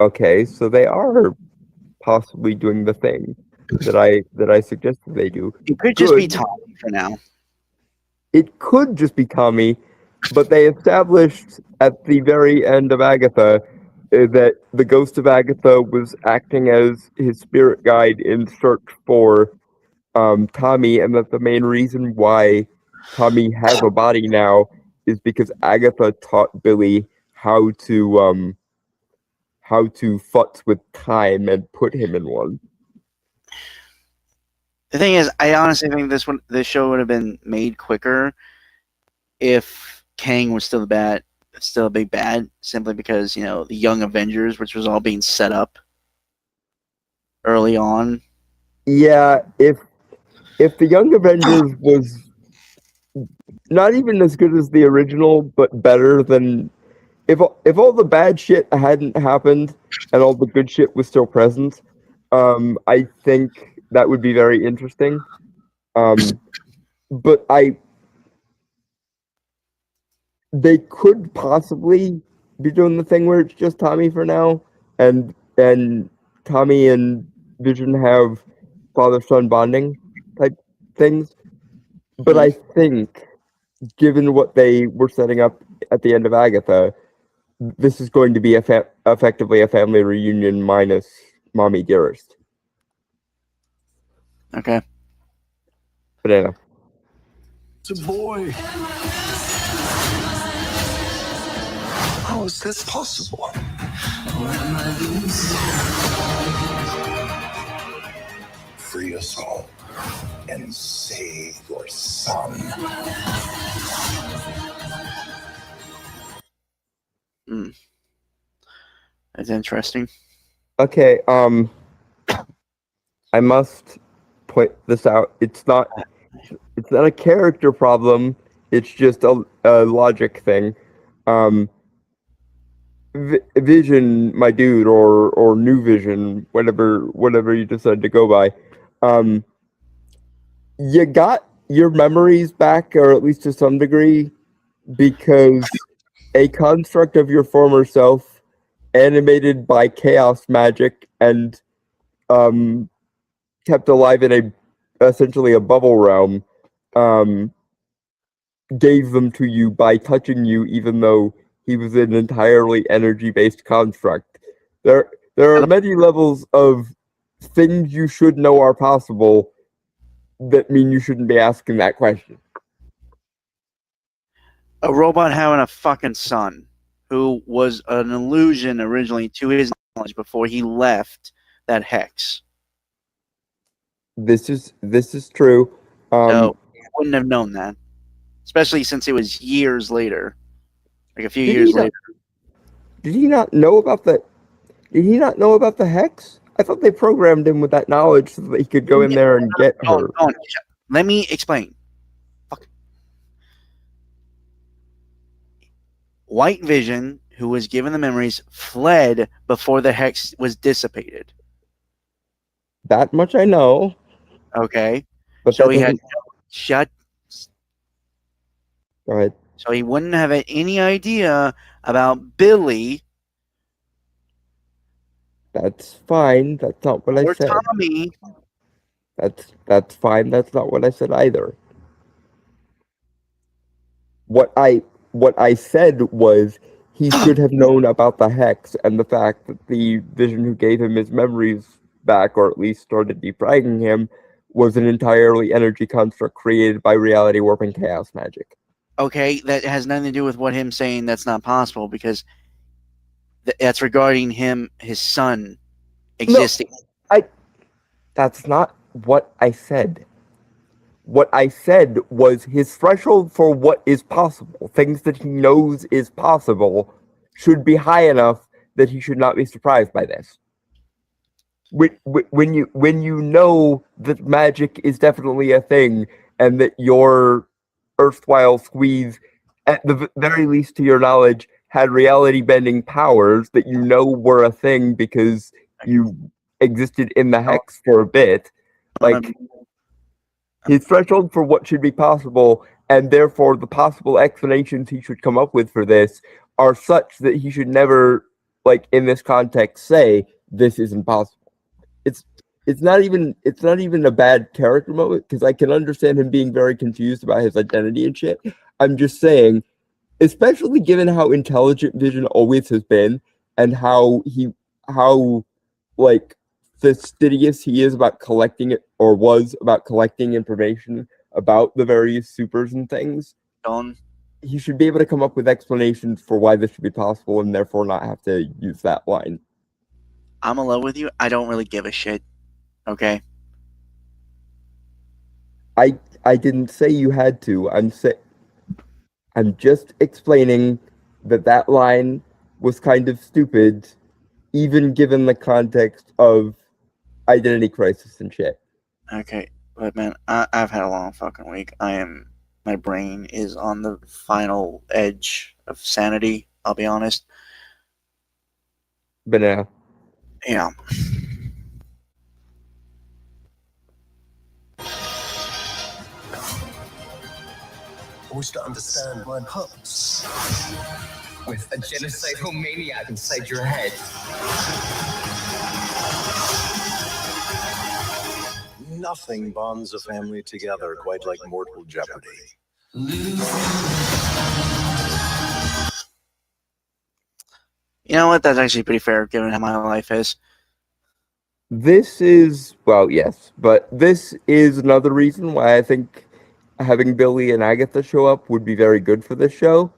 Okay, so they are possibly doing the thing that I suggested they do. It could just be Tommy for now. It could just be Tommy, but they established at the very end of Agatha that the ghost of Agatha was acting as his spirit guide in search for Tommy, and that the main reason why Tommy has a body now is because Agatha taught Billy how to futz with time and put him in one. The thing is, I honestly think this show would have been made quicker if Kang was still a big bad, simply because, the Young Avengers, which was all being set up early on. Yeah, if the Young Avengers was not even as good as the original, but better than if all the bad shit hadn't happened and all the good shit was still present, I think that would be very interesting. But they could possibly be doing the thing where it's just Tommy for now, and Tommy and Vision have father-son bonding type things. But I think, given what they were setting up at the end of Agatha, this is going to be effectively a family reunion minus Mommy Dearest. Okay. Banana. a boy. How is this possible? Free us all and save your son. That's interesting. Okay, I must point this out. It's not a character problem. It's just a logic thing. Vision, my dude, or New Vision, whatever you decide to go by. You got your memories back, or at least to some degree, because a construct of your former self, animated by chaos magic and kept alive in essentially a bubble realm, gave them to you by touching you, even though he was an entirely energy-based construct. There are many levels of things you should know are possible that mean you shouldn't be asking that question. A robot having a fucking son who was an illusion originally to his knowledge before he left that hex. This is true. So he wouldn't have known that, especially since it was years later, like a few years later. Did he not know about the? Did he not know about the hex? I thought they programmed him with that knowledge so that he could go in there and get her. Let me explain. Fuck. White Vision, who was given the memories, fled before the hex was dissipated. That much I know. Okay. But so he had shut. Go ahead. So he wouldn't have any idea about Billy. That's fine. That's not what I said. Or Tommy. That's fine. That's not what I said either. What I said was he should have known about the hex and the fact that the Vision who gave him his memories back, or at least started defragging him, was an entirely energy construct created by reality warping chaos magic. Okay, that has nothing to do with what him saying that's not possible, because that's regarding his son existing. No, that's not what I said. What I said was his threshold for what is possible, things that he knows is possible, should be high enough that he should not be surprised by this. When you know that magic is definitely a thing, and that your erstwhile squeeze, at the very least to your knowledge, had reality bending powers that you know were a thing because you existed in the hex for a bit, like his threshold for what should be possible, and therefore the possible explanations he should come up with for this, are such that he should never, like in this context, say this isn't possible. It's not even a bad character moment, because I can understand him being very confused about his identity and shit. I'm just saying, especially given how intelligent Vision always has been, and how like fastidious he is about collecting it, or was about collecting information about the various supers and things. He should be able to come up with explanations for why this should be possible, and therefore not have to use that line. I'm in love with you. I don't really give a shit. Okay. I didn't say you had to. I'm just explaining that line was kind of stupid, even given the context of identity crisis and shit. Okay, but man, I've had a long fucking week. My brain is on the final edge of sanity. I'll be honest. Banana. Yeah. I wish to understand my purpose. With a genocidal maniac inside your head. Nothing bonds a family together quite like mortal jeopardy. You know what? That's actually pretty fair, given how my life is. This is, well, yes, but this is another reason why I think having Billy and Agatha show up would be very good for this show,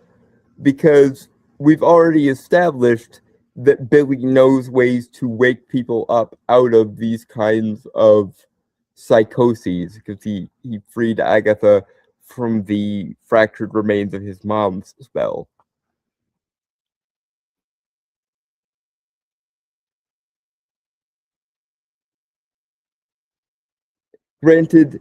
because we've already established that Billy knows ways to wake people up out of these kinds of psychoses, because he freed Agatha from the fractured remains of his mom's spell. Granted,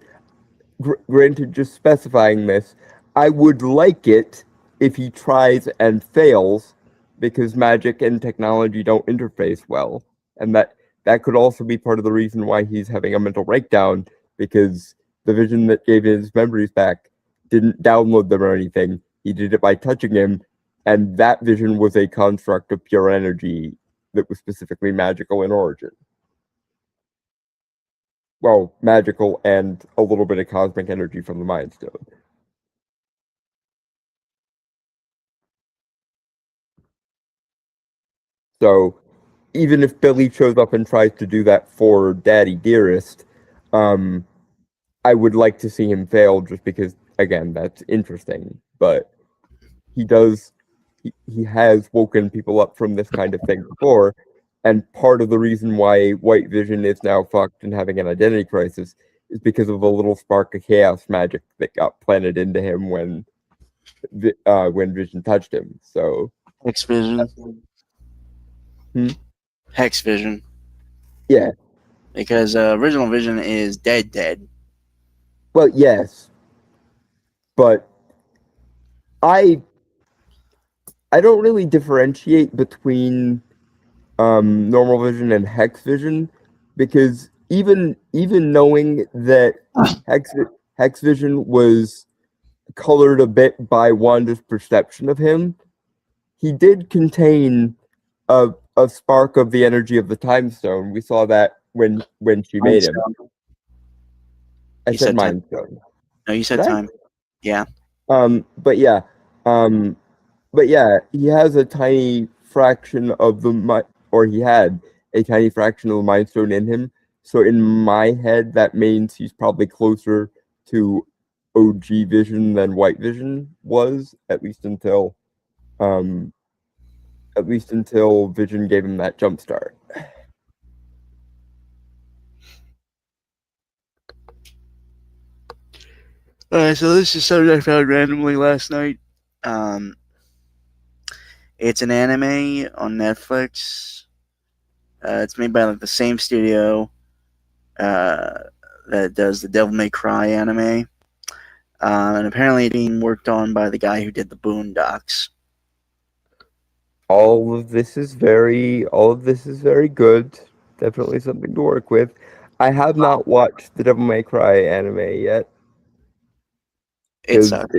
just specifying this, I would like it if he tries and fails, because magic and technology don't interface well, and that could also be part of the reason why he's having a mental breakdown, because the Vision that gave his memories back didn't download them or anything. He did it by touching him, and that Vision was a construct of pure energy that was specifically magical in origin. Well, magical and a little bit of cosmic energy from the Mind Stone. So, even if Billy shows up and tries to do that for Daddy Dearest, I would like to see him fail just because, again, that's interesting. But he does, he has woken people up from this kind of thing before, and part of the reason why White Vision is now fucked and having an identity crisis is because of a little spark of chaos magic that got planted into him when Vision touched him. So Hex Vision. Hex Vision. Yeah. Because original Vision is dead. Well, yes, but I don't really differentiate between normal vision and Hex Vision, because even knowing that Hex Vision was colored a bit by Wanda's perception of him, he did contain a spark of the energy of the Time Stone. We saw that when she made him. I said Mind Stone. No, you said time. Yeah. But yeah, he has a tiny fraction of he had a tiny fraction of the Mind Stone in him. So in my head, that means he's probably closer to OG Vision than White Vision was, at least until Vision gave him that jump start. Alright, so this is something I found randomly last night. It's an anime on Netflix. It's made by the same studio that does the Devil May Cry anime. And apparently it's being worked on by the guy who did the Boondocks. All of this is very good. Definitely something to work with. I have not watched the Devil May Cry anime yet. It sucks.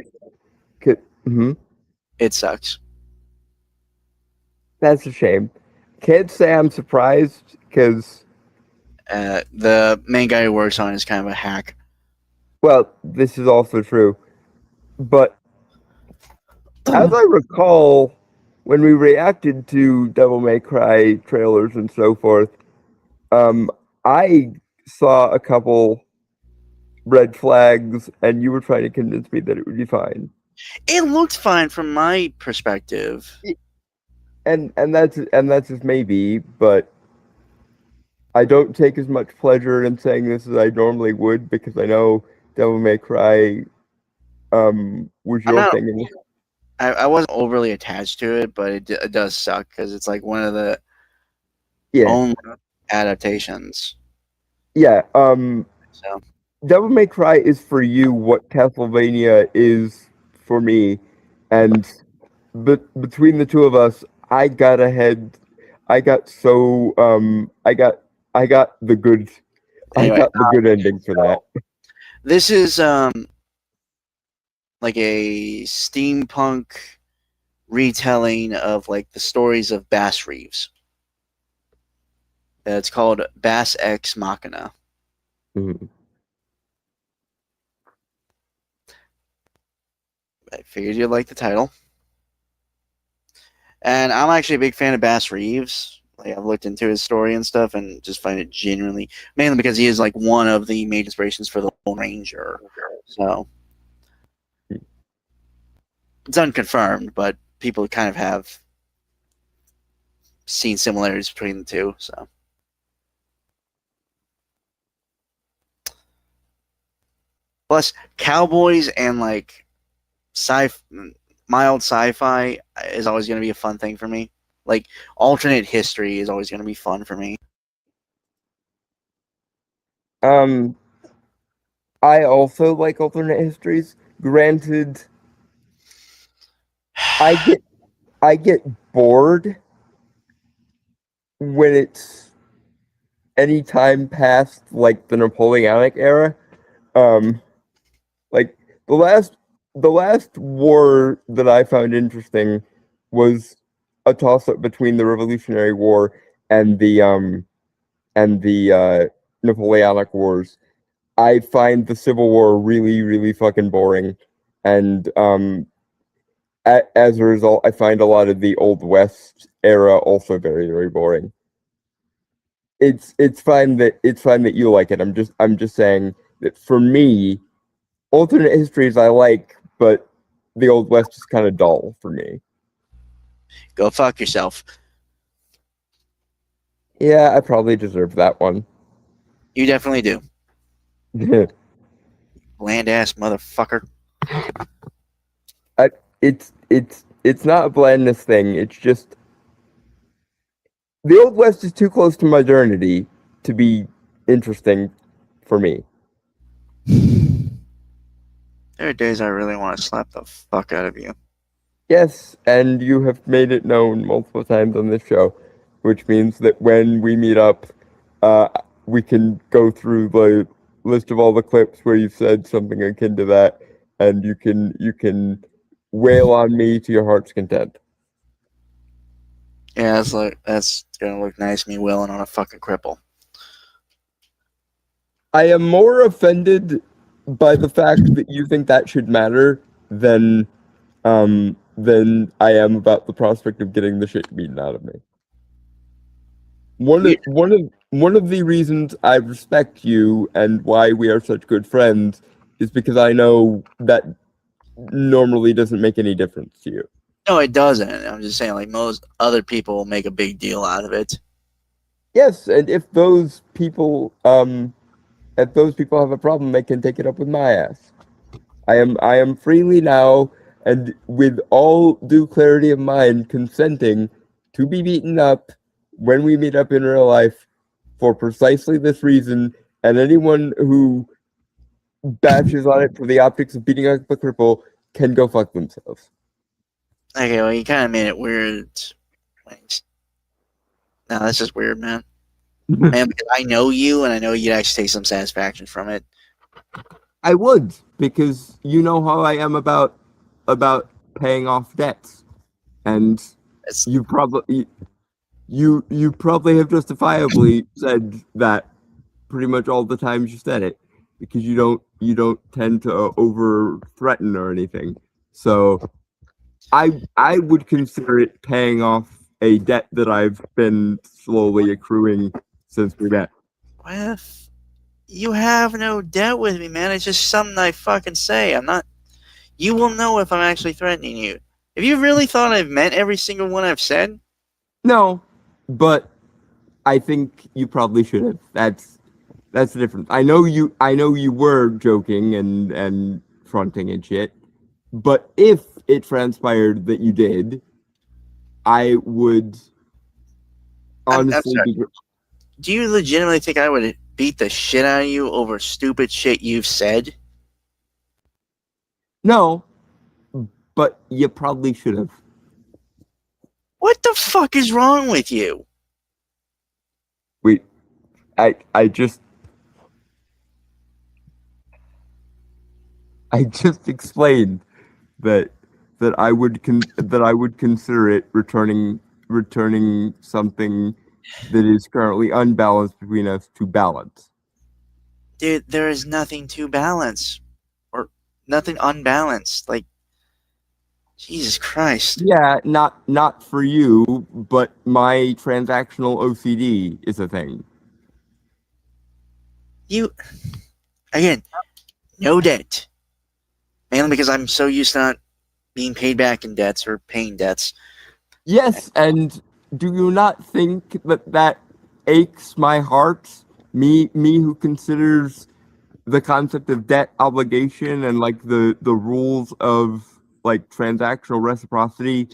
It sucks. That's a shame. Can't say I'm surprised, because the main guy who works on it is kind of a hack. Well, this is also true. But as I recall, when we reacted to Devil May Cry trailers and so forth, I saw a couple red flags, and you were trying to convince me that it would be fine. It looked fine from my perspective. And that's just maybe, but I don't take as much pleasure in saying this as I normally would, because I know Devil May Cry was your thing. I wasn't overly attached to it, but it does suck because it's like one of the only adaptations. Yeah. So Devil May Cry is for you what Castlevania is for me, and between the two of us, I got ahead. I got the good. Anyway, I got the good ending for that. This is like a steampunk retelling of like the stories of Bass Reeves. It's called Bass Ex Machina. Mm-hmm. I figured you'd like the title. And I'm actually a big fan of Bass Reeves. Like, I've looked into his story and stuff and just find it genuinely, mainly because he is like one of the main inspirations for the Lone Ranger. So it's unconfirmed, but people kind of have seen similarities between the two. So plus cowboys and like mild sci-fi is always going to be a fun thing for me. Like alternate history is always going to be fun for me. I also like alternate histories. Granted, I get bored when it's any time past like the Napoleonic era. Like the last war that I found interesting was a toss-up between the Revolutionary War and the Napoleonic Wars. I find the Civil War really, really fucking boring, and as a result, I find a lot of the Old West era also very, very boring. it's fine that you like it. I'm just saying that for me, alternate histories I like, but the Old West is kind of dull for me. Go fuck yourself. Yeah, I probably deserve that one. You definitely do. Bland ass motherfucker. It's not a blandness thing. It's just the Old West is too close to modernity to be interesting for me. There are days I really want to slap the fuck out of you. Yes, and you have made it known multiple times on this show, which means that when we meet up, we can go through the list of all the clips where you've said something akin to that, and you can wail on me to your heart's content. Yeah, that's gonna look nice, me wailing on a fucking cripple. I am more offended by the fact that you think that should matter than I am about the prospect of getting the shit beaten out of me. One of the reasons I respect you and why we are such good friends is because I know that normally doesn't make any difference to you. No, it doesn't. I'm just saying, like, most other people make a big deal out of it. Yes, and if those people have a problem, they can take it up with my ass. I am freely now, and with all due clarity of mind, consenting to be beaten up when we meet up in real life for precisely this reason, and anyone who bashes on it for the optics of beating up a cripple can go fuck themselves. Okay, well, you kind of made it weird. No, that's just weird, man. Man, because I know you, and I know you'd actually take some satisfaction from it. I would, because you know how I am about paying off debts, and you probably have justifiably said that pretty much all the times you said it, because you don't tend to over threaten or anything. So I would consider it paying off a debt that I've been slowly accruing since we met. Well, you have no debt with me, man. It's just something I fucking say. I'm not. You will know if I'm actually threatening you. Have you really thought I've meant every single one I've said? No, but I think you probably should have. That's the difference. I know you were joking and fronting and shit, but if it transpired that you did, I would honestly be. Do you legitimately think I would beat the shit out of you over stupid shit you've said? No, but you probably should have. What the fuck is wrong with you? Wait, I just explained that I would consider it returning something that is currently unbalanced between us to balance. Dude, there is nothing to balance. Or nothing unbalanced. Like, Jesus Christ. Yeah, not for you, but my transactional OCD is a thing. Again, no debt. Mainly because I'm so used to not being paid back in debts or paying debts. Yes, and do you not think that aches my heart? Me who considers the concept of debt obligation and like the rules of like transactional reciprocity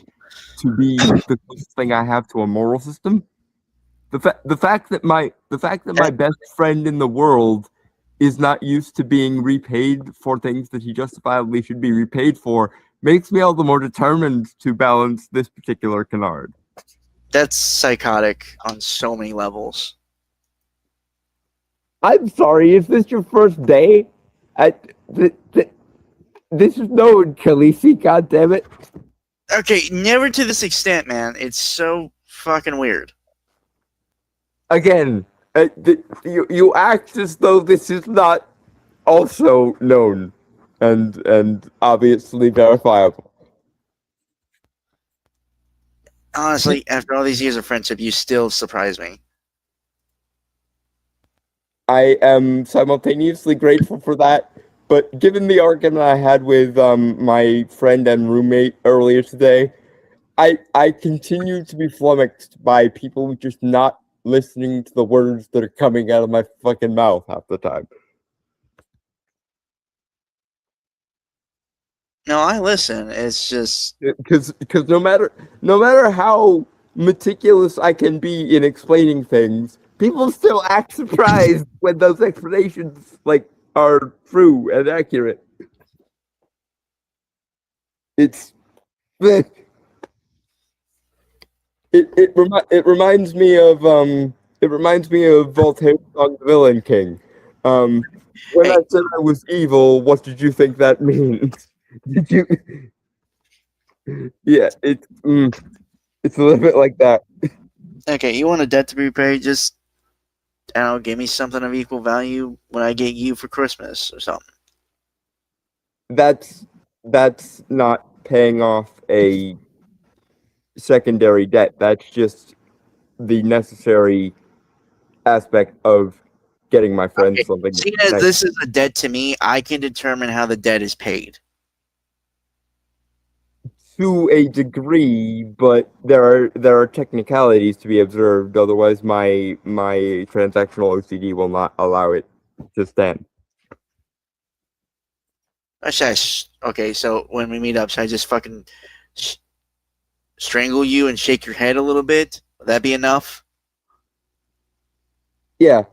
to be the closest thing I have to a moral system. The fact that my best friend in the world is not used to being repaid for things that he justifiably should be repaid for makes me all the more determined to balance this particular canard. That's psychotic on so many levels. I'm sorry, is this your first day? This is no Khaleesi, goddammit. Okay, never to this extent, man. It's so fucking weird. Again, you act as though this is not also known and obviously verifiable. Honestly, after all these years of friendship, you still surprise me. I am simultaneously grateful for that, but given the argument I had with my friend and roommate earlier today, I continue to be flummoxed by people just not listening to the words that are coming out of my fucking mouth half the time. No, I listen. It's just Because no matter how meticulous I can be in explaining things, people still act surprised when those explanations are true and accurate. It's it reminds me of Voltaire's song "The Villain King." When Hey. I said I was evil, what did you think that means? Did you? Yeah, it's a little bit like that. okay. You want a debt to be repaid? Just I don't know, give me something of equal value when I get you for Christmas or something. That's not paying off a secondary debt. That's just the necessary aspect of getting my friends Okay. something. Seeing as this is a debt to me, I can determine how the debt is paid. To a degree, but there are technicalities to be observed. Otherwise, my transactional OCD will not allow it to stand. Okay, so when we meet up, should I just fucking strangle you and shake your head a little bit? Would that be enough? Yeah.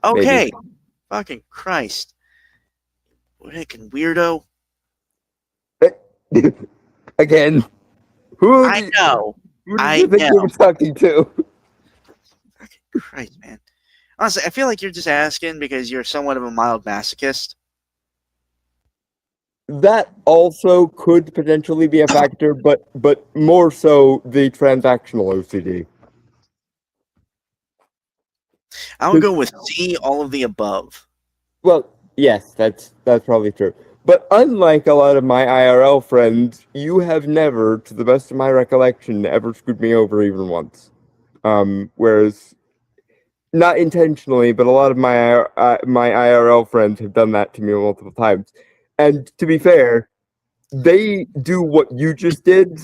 Okay. Maybe. Fucking Christ. Fucking weirdo. Again. I know. Who do you think you know. were talking to? Fucking Christ, man. Honestly, I feel like you're just asking because you're somewhat of a mild masochist. That also could potentially be a factor, but more so the transactional OCD. I would go with C, all of the above. Well, yes, that's probably true. But unlike a lot of my IRL friends, you have never, to the best of my recollection, ever screwed me over even once. Whereas, not intentionally, but a lot of my IRL friends have done that to me multiple times. And to be fair, they do what you just did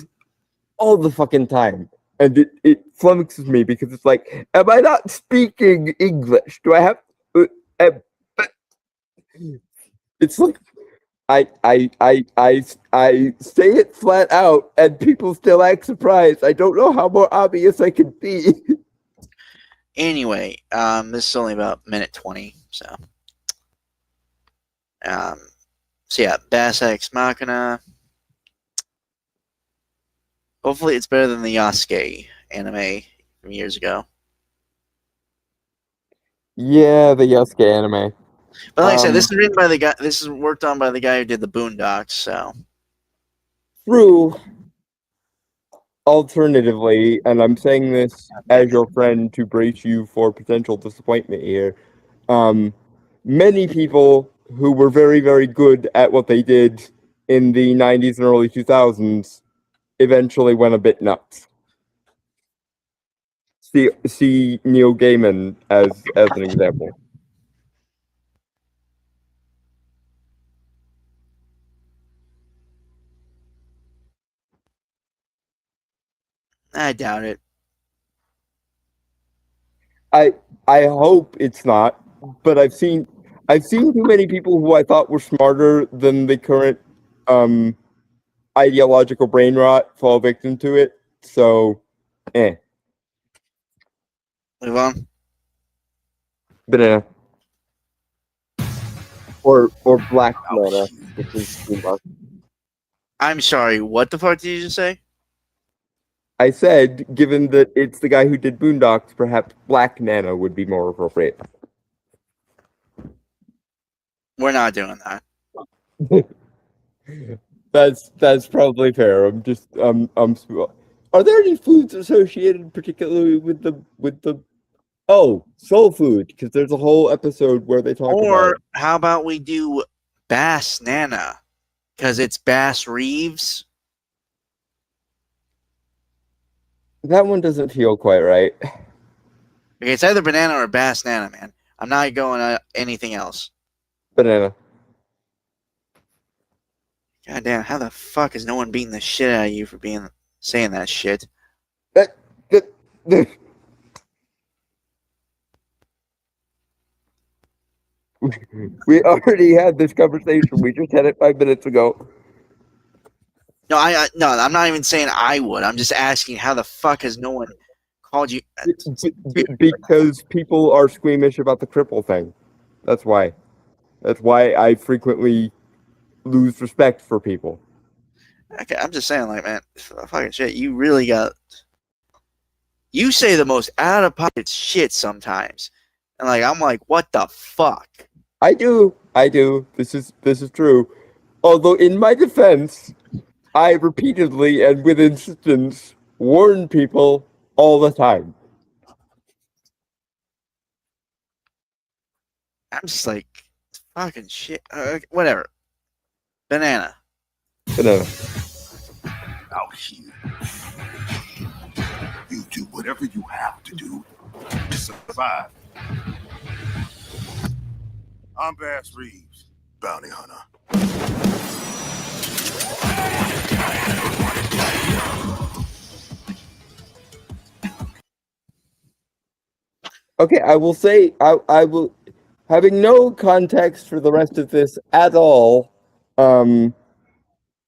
all the fucking time. And it flummoxes me because it's like, am I not speaking English? Do I have... it's like... I say it flat out, and people still act surprised. I don't know how more obvious I can be. Anyway, this is only about minute 20, so. So yeah, Bass Ex Machina. Hopefully it's better than the Yasuke anime from years ago. Yeah, the Yasuke anime. But like I said, this is written by the guy. This is worked on by the guy who did the Boondocks. So True. Alternatively, and I'm saying this as your friend to brace you for potential disappointment here, many people who were very, very good at what they did in the 90s and early 2000s eventually went a bit nuts. See Neil Gaiman as an example. I doubt it. I hope it's not, but I've seen too many people who I thought were smarter than the current ideological brain rot fall victim to it. So, Move on. Banana. Or black banana, which is I'm sorry. What the fuck did you just say? I said, given that it's the guy who did Boondocks, perhaps Black Nana would be more appropriate. We're not doing that. That's probably fair. I'm just Are there any foods associated particularly with the soul food? Because there's a whole episode where they talk about. Or how about we do Bass Nana? Because it's Bass Reeves. That one doesn't feel quite right. Okay, it's either banana or Bass Nana, man. I'm not going anything else. Banana. God damn, how the fuck is no one beating the shit out of you for saying that shit? That, we already had this conversation. We just had it 5 minutes ago. No, no, I'm not even saying I would. I'm just asking how the fuck has no one called you? Because people are squeamish about the cripple thing. That's why. That's why I frequently lose respect for people. Okay, I'm just saying, like, man, fucking shit. You really got. You say the most out of pocket shit sometimes, and like I'm like, what the fuck? I do. This is true. Although in my defense, I repeatedly and with insistence warn people all the time. I'm just like, fucking shit. Whatever. Banana. Banana. Out here, you do whatever you have to do to survive. I'm Bass Reeves, bounty hunter. Okay, I will say I will, having no context for the rest of this at all.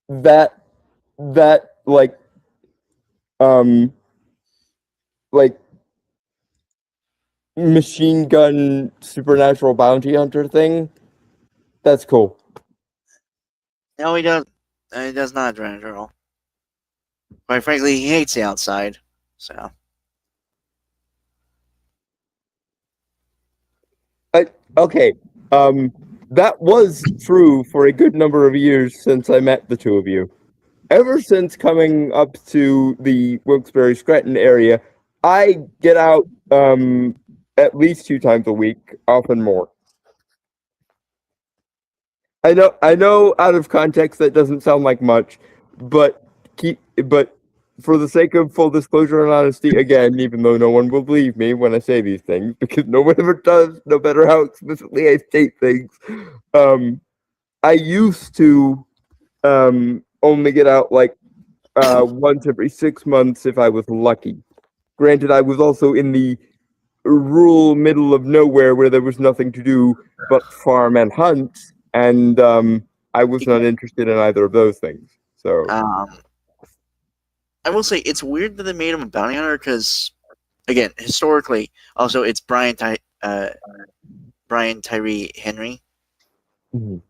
That like machine gun supernatural bounty hunter thing. That's cool. No, he doesn't. He does not, General. Quite frankly, he hates the outside. So. Okay. That was true for a good number of years since I met the two of you. Ever since coming up to the Wilkes-Barre Scranton area, I get out at least 2 times a week, often more. I know out of context that doesn't sound like much, but for the sake of full disclosure and honesty, again, even though no one will believe me when I say these things, because no one ever does, no matter how explicitly I state things, I used to only get out like once every 6 months if I was lucky. Granted, I was also in the rural middle of nowhere where there was nothing to do but farm and hunt, and I was not interested in either of those things. So. I will say it's weird that they made him a bounty hunter because, again, historically, also it's Brian Tyree Henry, who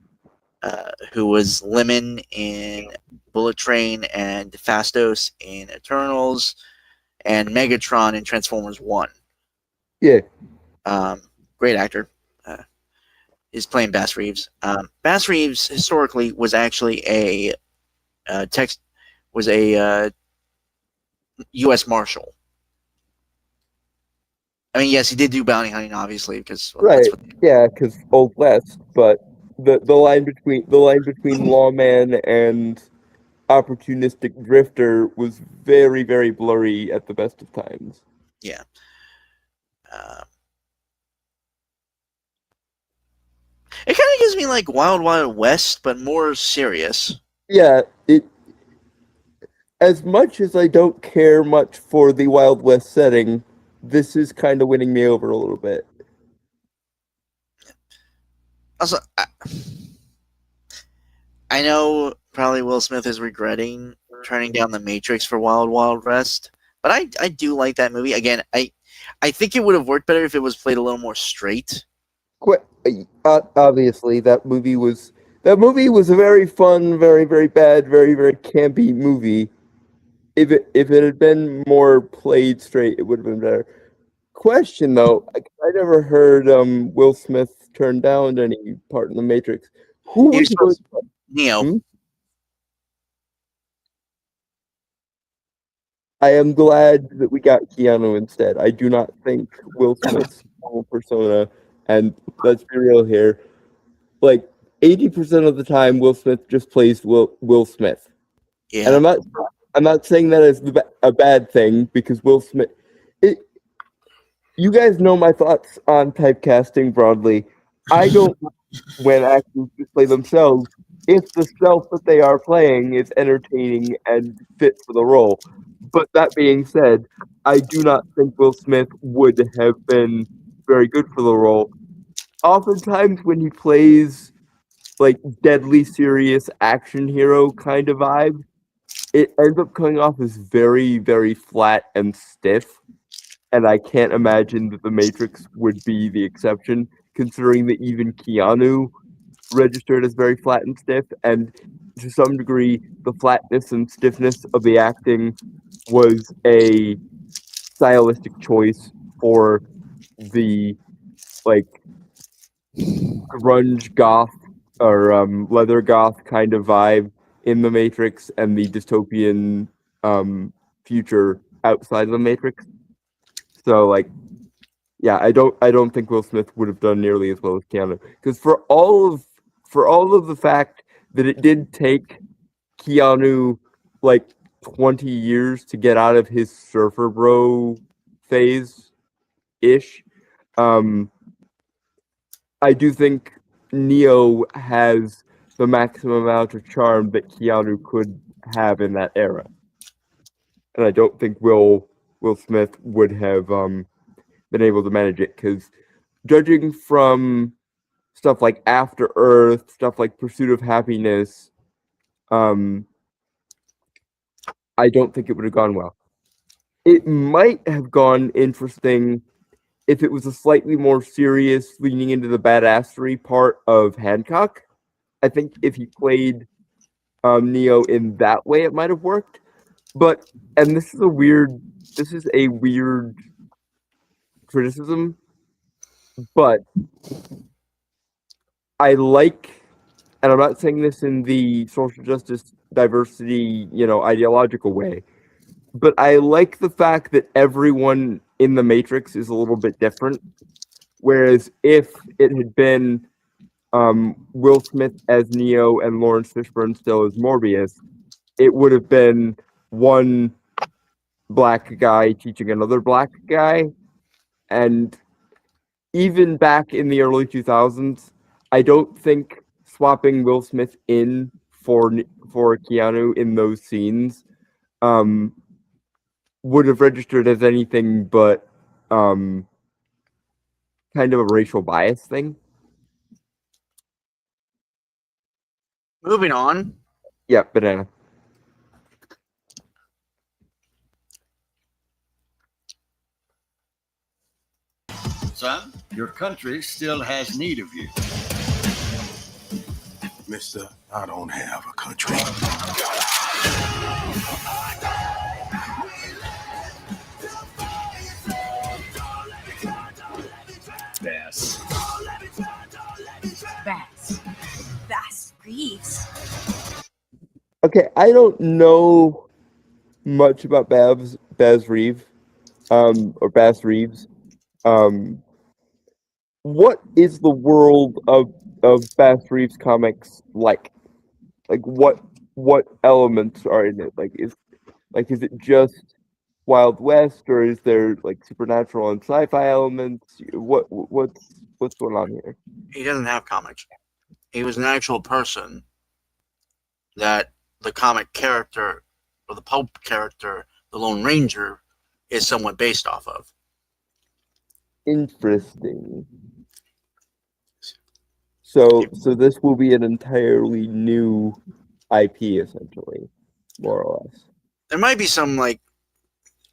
was Lemon in Bullet Train and Fastos in Eternals, and Megatron in Transformers 1. Yeah. Great actor. He's playing Bass Reeves. Bass Reeves historically was actually a U.S. Marshal. I mean, yes, he did do bounty hunting, obviously, because right, because Old West. But the line between lawman and opportunistic drifter was very, very blurry at the best of times. Yeah. It kind of gives me like Wild Wild West, but more serious. Yeah, as much as I don't care much for the Wild West setting, this is kind of winning me over a little bit. Also, I know probably Will Smith is regretting turning down The Matrix for Wild Wild West, but I do like that movie. Again, I think it would have worked better if it was played a little more straight. Obviously, that movie was a very fun, very, very bad, very, very campy movie. If it had been more played straight, it would have been better. Question though, I never heard Will Smith turn down any part in The Matrix. Who was supposed to play? Neo. I am glad that we got Keanu instead. I do not think Will Smith's whole persona, and let's be real here, like 80% of the time, Will Smith just plays Will Smith. Yeah. And I'm not saying that as a bad thing, because Will Smith, you guys know my thoughts on typecasting broadly. I don't when actors display themselves if the self that they are playing is entertaining and fit for the role. But that being said, I do not think Will Smith would have been very good for the role. Oftentimes, when he plays like deadly serious action hero kind of vibe, it ends up coming off as very, very flat and stiff. And I can't imagine that The Matrix would be the exception, considering that even Keanu registered as very flat and stiff, and to some degree, the flatness and stiffness of the acting was a stylistic choice for the like grunge goth or leather goth kind of vibe in the Matrix and the dystopian future outside of the Matrix. So like, yeah, I don't think Will Smith would have done nearly as well as Keanu, because for all of the fact that it did take Keanu like 20 years to get out of his surfer bro phase ish. I do think Neo has the maximum amount of charm that Keanu could have in that era. And I don't think Will Smith would have been able to manage it, because judging from stuff like After Earth, stuff like Pursuit of Happiness, I don't think it would have gone well. It might have gone interesting if it was a slightly more serious, leaning into the badassery part of Hancock. I think if he played Neo in that way, it might have worked. But, and this is a weird criticism, but I like, and I'm not saying this in the social justice, diversity, ideological way, but I like the fact that everyone in the Matrix is a little bit different. Whereas if it had been Will Smith as Neo and Lawrence Fishburne still as Morbius, it would have been one black guy teaching another black guy. And even back in the early 2000s, I don't think swapping Will Smith in for Keanu in those scenes would have registered as anything but kind of a racial bias thing. Moving on. Yeah, banana. Son, your country still has need of you. Mister, I don't have a country. Bass. Bass Reeves. Okay, I don't know much about Baz Reeves, or Bass Reeves. What is the world of Bass Reeves comics like? Like what elements are in it? Is it just Wild West, or is there like supernatural and sci-fi elements? What's going on here? He doesn't have comics. He was an actual person that the comic character or the pulp character, the Lone Ranger, is somewhat based off of. Interesting. So this will be an entirely new IP, essentially, more or less. There might be some like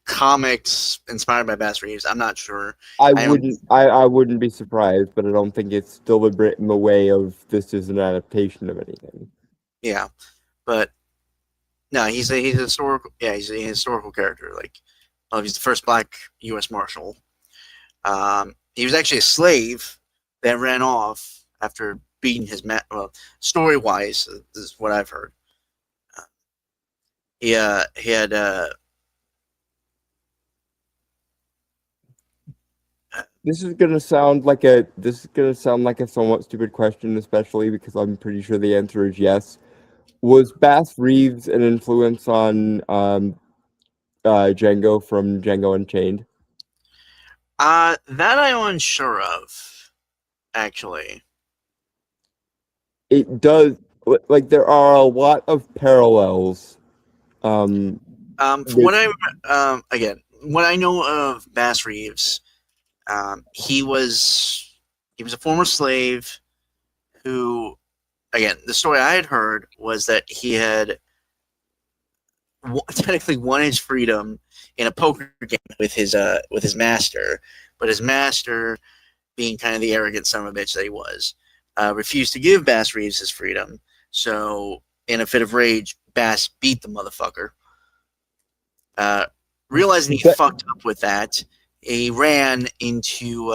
comics inspired by Bass Reeves. I'm not sure. I wouldn't be surprised, but I don't think it's deliberate in the way of this is an adaptation of anything. Yeah, but no, he's a historical. Yeah, he's a historical character. He's the first black U.S. Marshal. He was actually a slave that ran off after beating his man. Well, story-wise, this is what I've heard. He had This is gonna sound like a somewhat stupid question, especially because I'm pretty sure the answer is yes. Was Bass Reeves an influence on Django from Django Unchained? That I'm unsure of, actually. It does, like, there are a lot of parallels. From what I know of Bass Reeves, he was a former slave who, again, the story I had heard was that he had technically won his freedom in a poker game with his master, but his master, being kind of the arrogant son of a bitch that he was, refused to give Bass Reeves his freedom. So, in a fit of rage, Bass beat the motherfucker. Realizing he fucked up with that, he ran into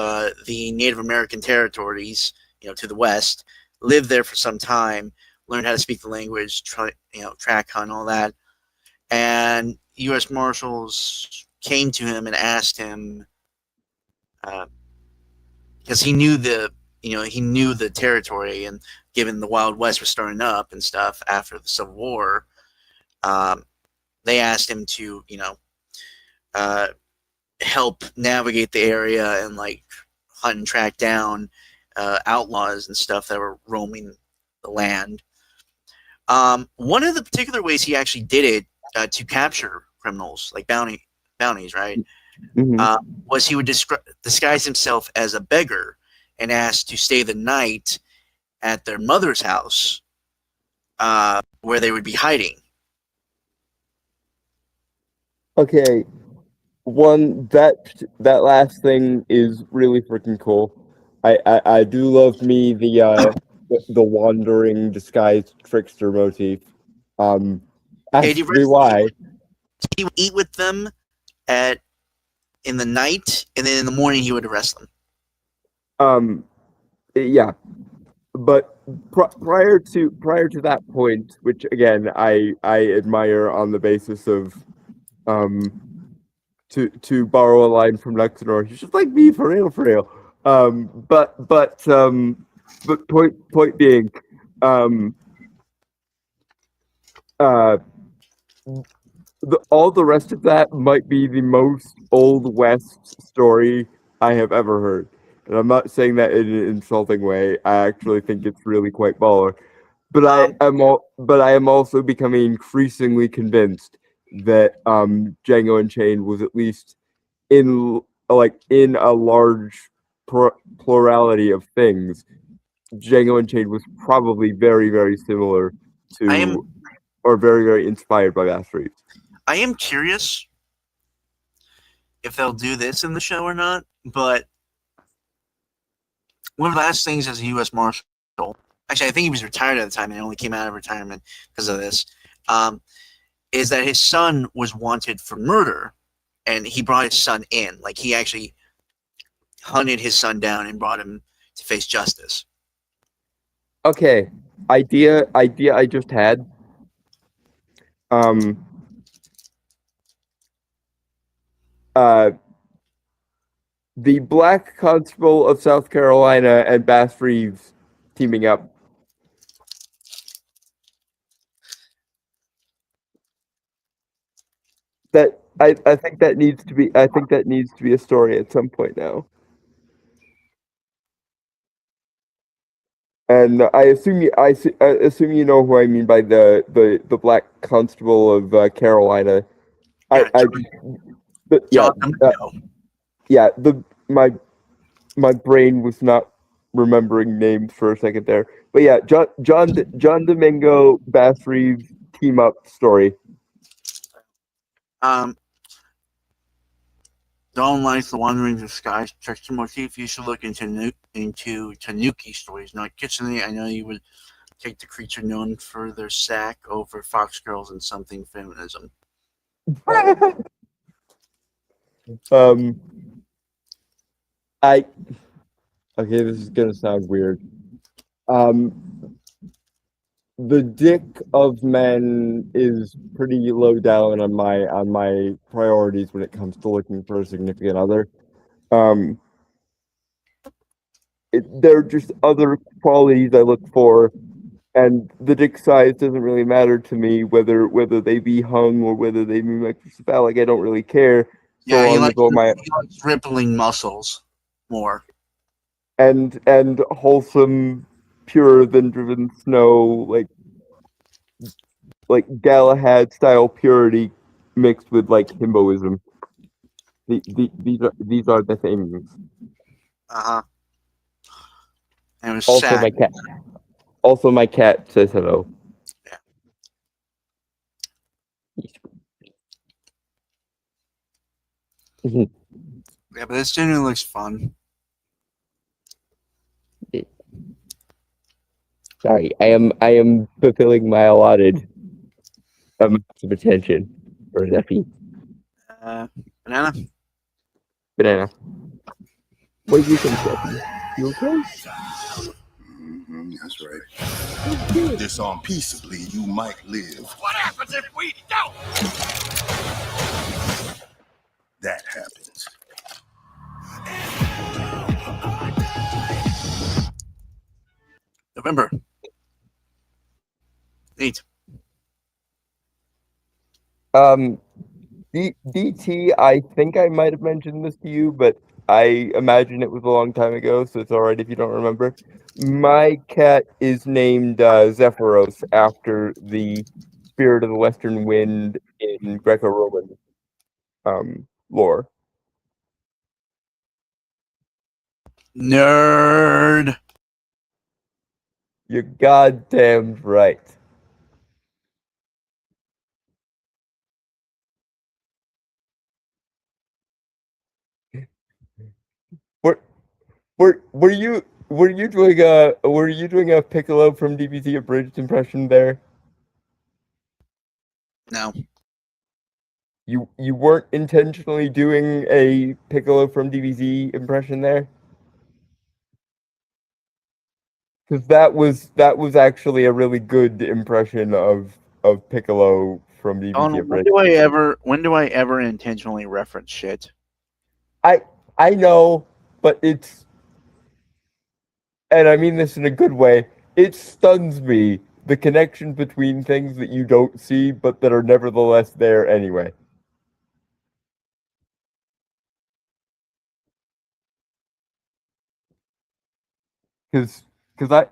the Native American territories, to the west, lived there for some time, learned how to speak the language, track hunt, all that. And U.S. Marshals came to him and asked him, because he knew the territory, and given the Wild West was starting up and stuff after the Civil War, they asked him to, help navigate the area and like hunt and track down outlaws and stuff that were roaming the land. One of the particular ways he actually did it to capture criminals, like bounties, right? Mhm. Was he would disguise himself as a beggar and ask to stay the night at their mother's house, where they would be hiding. Okay, that last thing is really freaking cool. I do love me the wandering disguised trickster motif. Okay, Ask me why. He would eat with them in the night, and then in the morning he would arrest them. Yeah, but prior to that point, which again I admire on the basis of, to borrow a line from Luxor, he's just like me for real. But point being, all the rest of that might be the most Old West story I have ever heard. And I'm not saying that in an insulting way. I actually think it's really quite baller. But I am also becoming increasingly convinced that Django Unchained was at least in a large plurality of things. Django Unchained was probably very, very similar to, or very, very inspired by Bass Reeves. I am curious if they'll do this in the show or not, but one of the last things as a U.S. Marshal, actually I think he was retired at the time and he only came out of retirement because of this, is that his son was wanted for murder, and he brought his son in. Like, he actually hunted his son down and brought him to face justice. Okay, idea I just had. The Black Constable of South Carolina and Bass Reeves teaming up. That I think that needs to be a story at some point now. And I assume you know who I mean by the Black Constable of Carolina. My brain was not remembering names for a second there, but yeah, John Domingo, Bass Reeves team up story. Don't like the wandering disguise trickster motif. You should look into Tanuki stories, not Kitsune. I know you would take the creature known for their sack over fox girls and something feminism. Okay, this is gonna sound weird. The Dick of Men is pretty low down on my priorities when it comes to looking for a significant other. There are just other qualities I look for, and the dick size doesn't really matter to me, whether they be hung or whether they be microcephalic. I don't really care. Yeah, he long likes, as all my he likes rippling muscles more. and wholesome, purer than driven snow, like Galahad style purity mixed with like himboism. These are the things. Uh huh. And it was Also, sad. my cat says hello. Yeah, but this genuinely looks fun. Sorry, I am fulfilling my allotted amounts of attention for Zeffy. Banana. Banana. What do you think, Zeffy? You okay? That's right. Disarm peaceably, you might live. What happens if we don't? That happens. November. Neat. DT, I think I might have mentioned this to you, but I imagine it was a long time ago, so it's alright if you don't remember. My cat is named Zephyros after the spirit of the Western Wind in Greco-Roman lore. Nerd. You're goddamn right. Were you doing a Piccolo from DBZ abridged impression there? No. You weren't intentionally doing a Piccolo from DBZ impression there? Because that was actually a really good impression of Piccolo from DBZ When abridged. when do I ever intentionally reference shit? I know, but it's, and I mean this in a good way, it stuns me, the connection between things that you don't see, but that are nevertheless there anyway. Because I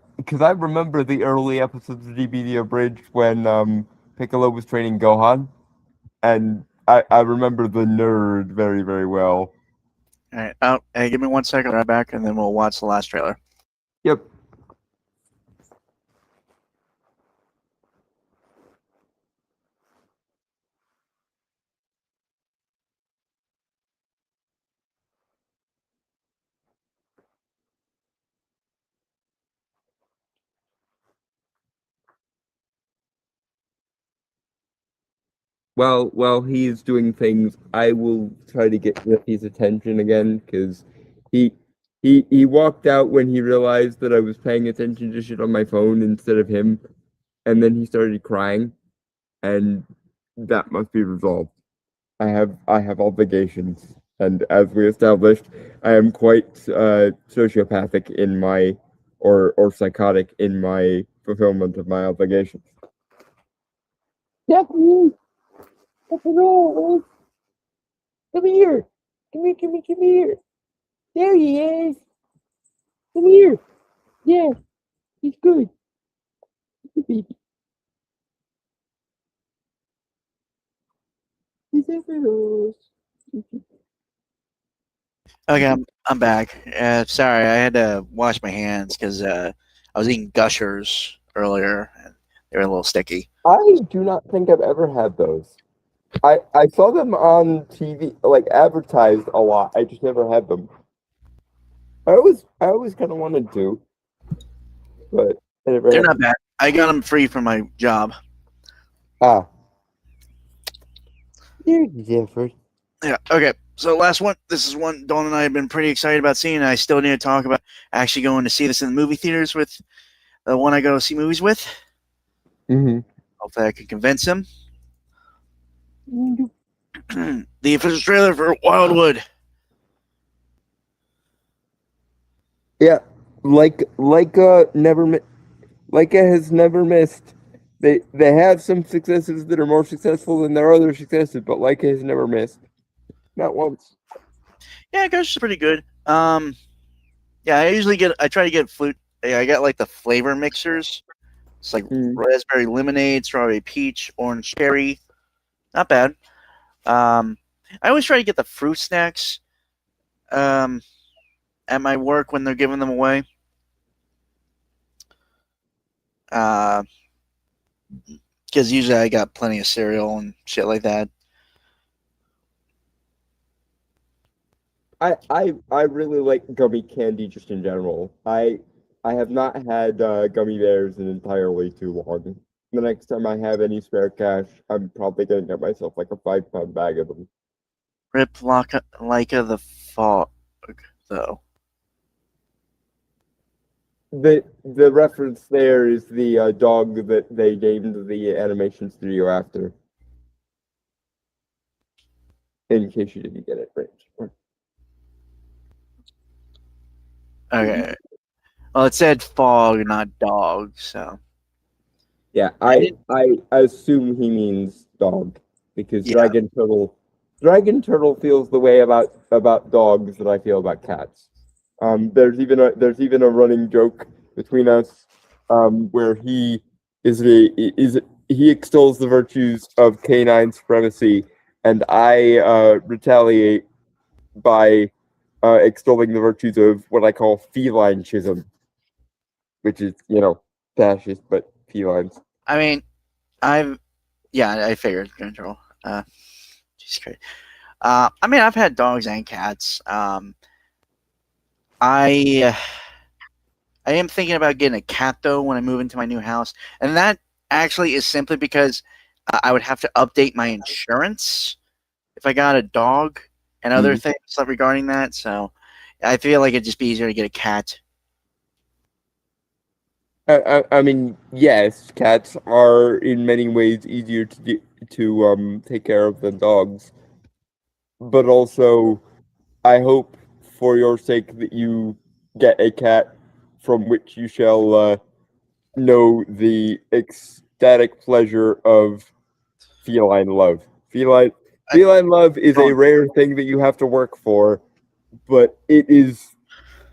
remember the early episodes of DBZ Abridged when Piccolo was training Gohan, and I remember the nerd very, very well. All right. Oh, hey, give me 1 second. Right back, and then we'll watch the last trailer. Yep. While he's doing things, I will try to get Riffy's attention again, because he walked out when he realized that I was paying attention to shit on my phone instead of him, and then he started crying, and that must be resolved. I have obligations, and as we established, I am quite sociopathic in my or psychotic in my fulfillment of my obligations. Stephanie! Come here. Come here. There he is. Come here. Yeah, he's good. Baby. He's everywhere. Okay, I'm back. Sorry, I had to wash my hands because I was eating Gushers earlier, and they were a little sticky. I do not think I've ever had those. I saw them on TV, like advertised a lot. I just never had them. I always kind of wanted to, but I never They're had not bad. I got them free from my job. Ah. They're different. Yeah. Okay. So last one. This is one Dawn and I have been pretty excited about seeing. And I still need to talk about actually going to see this in the movie theaters with the one I go see movies with. Mm-hmm. Hopefully, I can convince him. The official trailer for Wildwood. Yeah, Leica has never missed. They have some successes that are more successful than their other successes, but Leica has never missed. Not once. Yeah, Ghost is pretty good. Yeah, I try to get flute. Yeah, I got like the flavor mixers. It's like raspberry lemonade, strawberry peach, orange cherry. Not bad. I always try to get the fruit snacks at my work when they're giving them away. Because usually I got plenty of cereal and shit like that. I really like gummy candy just in general. I have not had gummy bears in entirely too long. The next time I have any spare cash, I'm probably gonna get myself like a 5-pound bag of them. Rip Leica the Fog, though. The reference there is the dog that they named the animation studio after. In case you didn't get it right. Okay. Well, it said fog, not dog, so. Yeah, I assume he means dog because Dragon Turtle feels the way about dogs that I feel about cats. There's even a running joke between us where he extols the virtues of canine supremacy, and I retaliate by extolling the virtues of what I call feline-chism, which is, fascist, but felines. I mean, I figured, General. Jesus Christ. I mean, I've had dogs and cats. I am thinking about getting a cat, though, when I move into my new house. And that actually is simply because I would have to update my insurance if I got a dog and other things regarding that. So I feel like it'd just be easier to get a cat. I mean, yes, cats are in many ways easier to take care of than dogs. But also, I hope for your sake that you get a cat from which you shall know the ecstatic pleasure of feline love. Feline love is a rare thing that you have to work for, but it is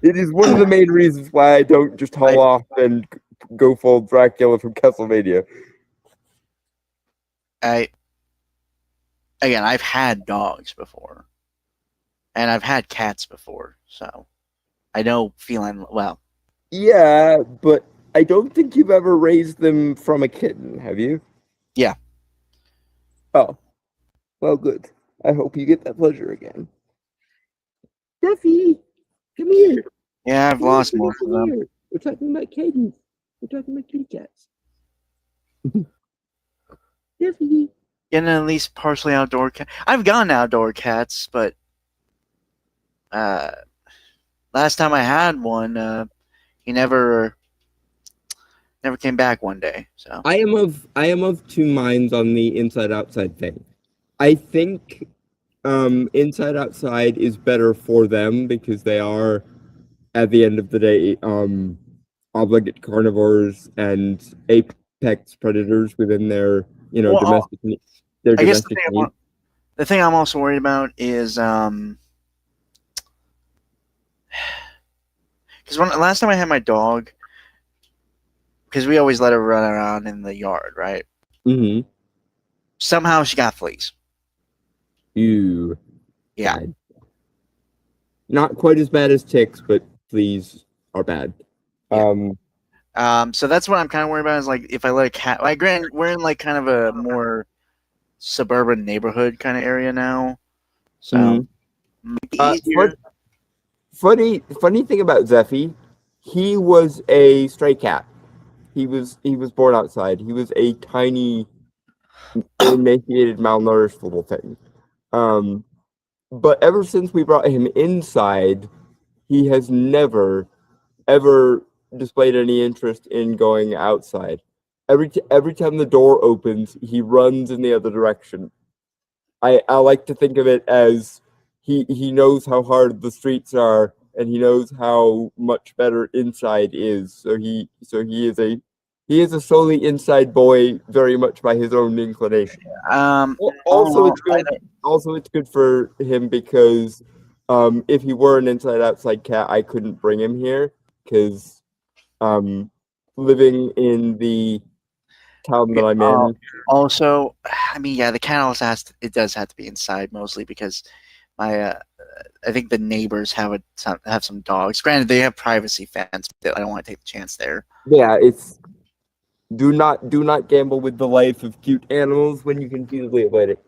one of the main reasons why I don't just haul off and go full Dracula from Castlevania. I've had dogs before, and I've had cats before, so I know feline well. Yeah, but I don't think you've ever raised them from a kitten, have you? Yeah. Oh, well, good. I hope you get that pleasure again. Duffy, come here. Yeah, I've lost most of them. Here. We're talking about kittens. We're talking about kitty cats. Duffy. Getting at least partially outdoor cat. I've gotten outdoor cats, but last time I had one, he never came back one day. So I am of two minds on the inside outside thing. I think inside outside is better for them because they are, at the end of the day, obligate carnivores and apex predators within their domestic needs. I guess the thing I'm also worried about is because last time I had my dog, because we always let her run around in the yard, right? Mm-hmm. Somehow she got fleas. Ew. Yeah. Bad. Not quite as bad as ticks, but fleas are bad. Yeah. So that's what I'm kind of worried about is like if I let a cat. Like, granted, we're in like kind of a more suburban neighborhood kind of area now, so funny thing about Zeffy, he was a stray cat. He was born outside. He was a tiny, emaciated, malnourished little thing. But ever since we brought him inside, he has never, ever displayed any interest in going outside. Every time the door opens, he runs in the other direction. I like to think of it as he knows how hard the streets are, and he knows how much better inside is. So he is a He is a solely inside boy, very much by his own inclination. Also, it's good. Also, it's good for him because if he were an inside outside cat, I couldn't bring him here because living in the town that I'm in. Also, I mean, yeah, the cat also does have to be inside mostly because my I think the neighbors have some dogs. Granted, they have privacy fence, but I don't want to take the chance there. Yeah, it's do not gamble with the life of cute animals when you can feasibly avoid it.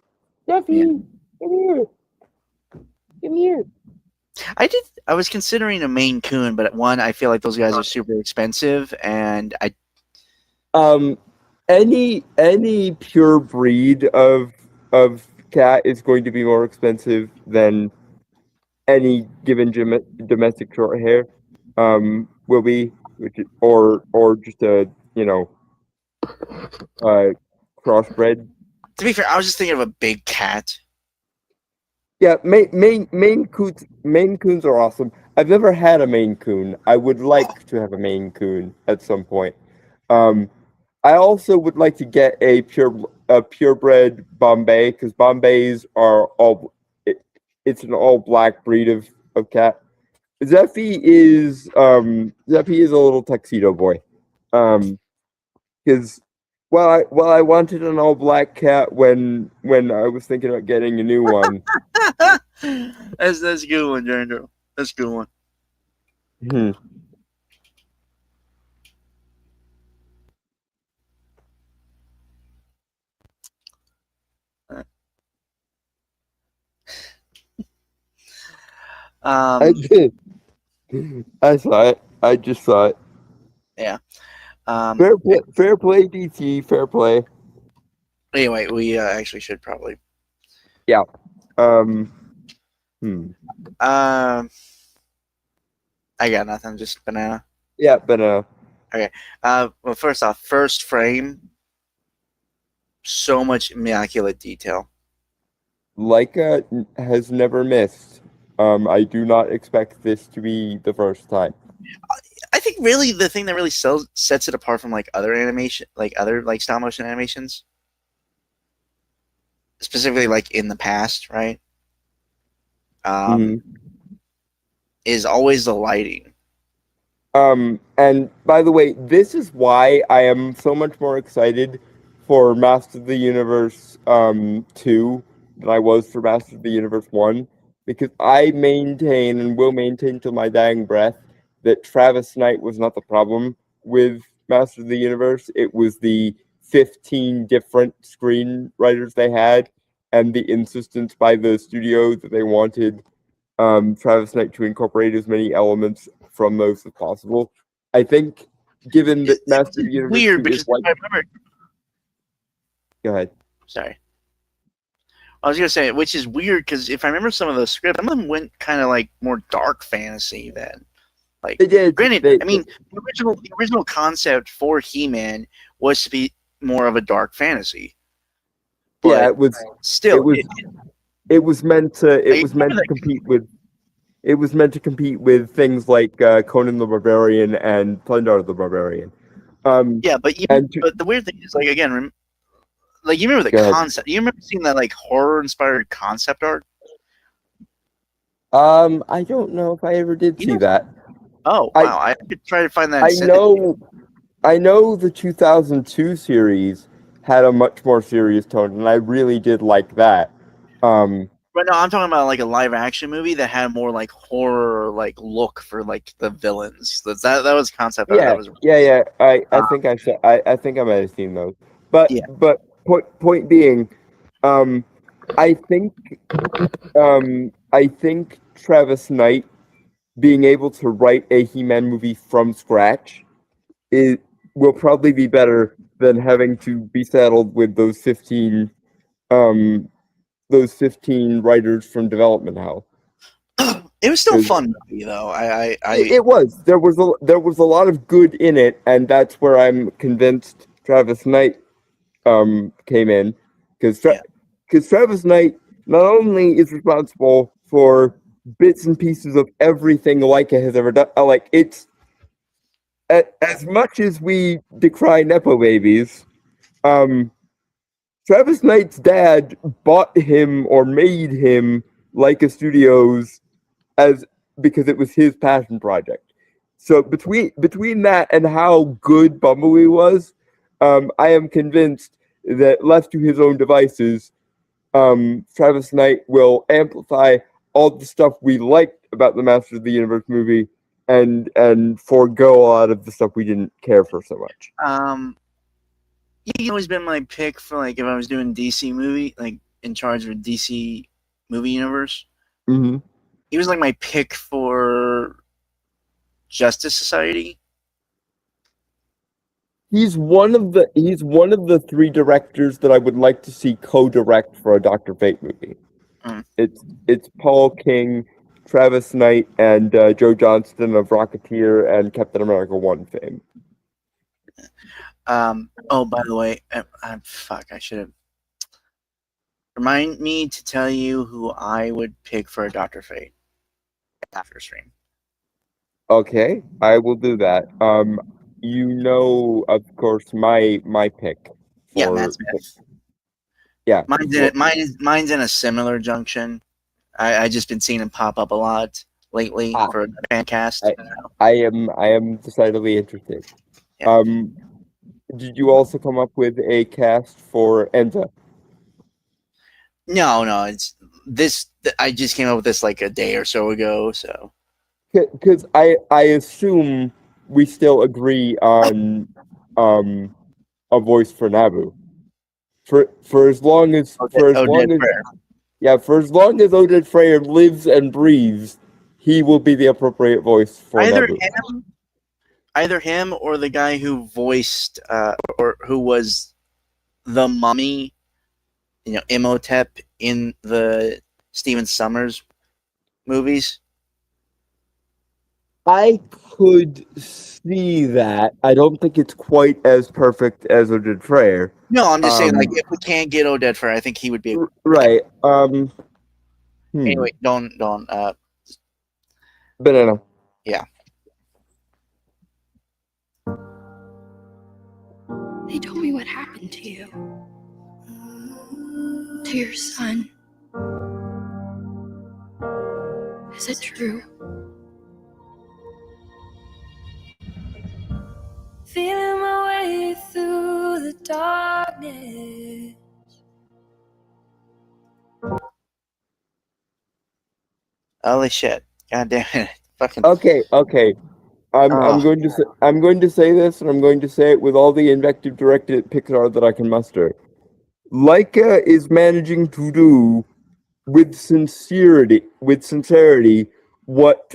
Duffy, come here. Come here. I was considering a Maine Coon, but one, I feel like those guys are super expensive, and any pure breed of cat is going to be more expensive than any given domestic short hair will be, or just a crossbred. To be fair, I was just thinking of a big cat. Yeah, Maine Coons are awesome. I've never had a Maine Coon. I would like to have a Maine Coon at some point. I also would like to get a purebred Bombay because Bombays are all. It's an all black breed of cat. Zeffy is a little tuxedo boy. Because while I wanted an all black cat when I was thinking about getting a new one. That's a good one, Jandro. That's a good one. I did. I saw it. I just saw it. Yeah. Fair play, DT. Fair play. Anyway, we actually should probably. Yeah. I got nothing. Just banana. Yeah, banana. Okay. Well, first off, first frame. So much immaculate detail. Leica has never missed. I do not expect this to be the first time. I think really the thing that really sets it apart from like other animation, like other like stop motion animations, specifically like in the past, right? Is always the lighting. And by the way, this is why I am so much more excited for Master of the Universe 2 than I was for Master of the Universe 1, because I maintain and will maintain till my dying breath that Travis Knight was not the problem with Master of the Universe. It was the 15 different screenwriters they had and the insistence by the studio that they wanted Travis Knight to incorporate as many elements from those as possible. I think, given that Master of the Universe weird because like, I remember. Go ahead. Sorry. I was gonna say, which is weird because if I remember some of those scripts, some of them went kind of like more dark fantasy then. Like, they did. Granted, I mean, the original concept for He-Man was to be more of a dark fantasy. But yeah, it was. Still, it was meant to. It was meant to compete with. It was meant to compete with things like Conan the Barbarian and Thundar the Barbarian. Yeah, but the weird thing is, like, again, like, you remember the concept. You remember seeing that like horror-inspired concept art? I don't know if I ever did see that. Oh wow! I could try to find that. I know the 2002 series had a much more serious tone, and I really did like that. But no, I'm talking about like a live-action movie that had more like horror, like look for like the villains. That was a concept. Yeah, that was, I think I said I think I might have seen those. But point being, I think Travis Knight being able to write a He-Man movie from scratch will probably be better than having to be saddled with those 15 writers from development hell. It was still a fun movie though. It was. There was a lot of good in it, and that's where I'm convinced Travis Knight came in, because Travis Knight not only is responsible for bits and pieces of everything Leica has ever done. as much as we decry nepo babies, Travis Knight's dad bought him or made him Leica Studios because it was his passion project. So between that and how good Bumblebee was, I am convinced that left to his own devices, Travis Knight will amplify all the stuff we liked about the Masters of the Universe movie and forego a lot of the stuff we didn't care for so much. He's always been my pick for like if I was doing DC movie, like in charge of DC movie universe. Mm-hmm. He was like my pick for Justice Society. He's one of the three directors that I would like to see co-direct for a Dr. Fate movie. Mm. It's Paul King, Travis Knight, and Joe Johnston of Rocketeer and Captain America 1 fame. Oh, by the way, fuck, I should have. Remind me to tell you who I would pick for a Dr. Fate after stream. Okay, I will do that. You know, of course, my pick. Yeah, Matt Smith. Yeah, mine's in a similar junction. I just been seeing him pop up a lot lately for the fan cast. I am decidedly interested. Yeah. Did you also come up with a cast for Enza? No, it's this. I just came up with this like a day or so ago. So, because I assume we still agree on a voice for Naboo. For as long as Oded Freyr lives and breathes, he will be the appropriate voice for Naboo. Either him or the guy who voiced or who was the mummy, Imhotep in the Stephen Sommers movies. I could see that. I don't think it's quite as perfect as Oded Freyr. No, I'm just saying, like, if we can't get Oded Freyr, I think he would be right. Anyway, don't. Banana. Yeah. They told me what happened to you. To your son. Is it true? Feeling my way through the darkness. Holy shit! God damn it! Fucking. Okay. I'm going to say this, and I'm going to say it with all the invective directed at Pixar that I can muster. Leica is managing to do with sincerity what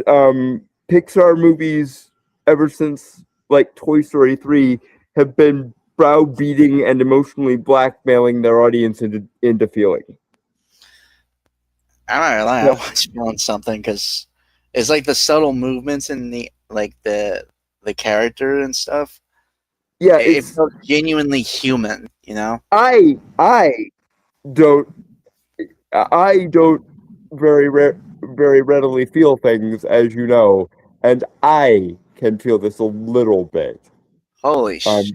Pixar movies ever since like Toy Story 3 have been browbeating and emotionally blackmailing their audience into feeling. I'm not gonna lie, I was feeling something because it's like the subtle movements in the character and stuff. Yeah, it felt genuinely human, I don't very readily feel things, as you know, and I can feel this a little bit. Holy shit!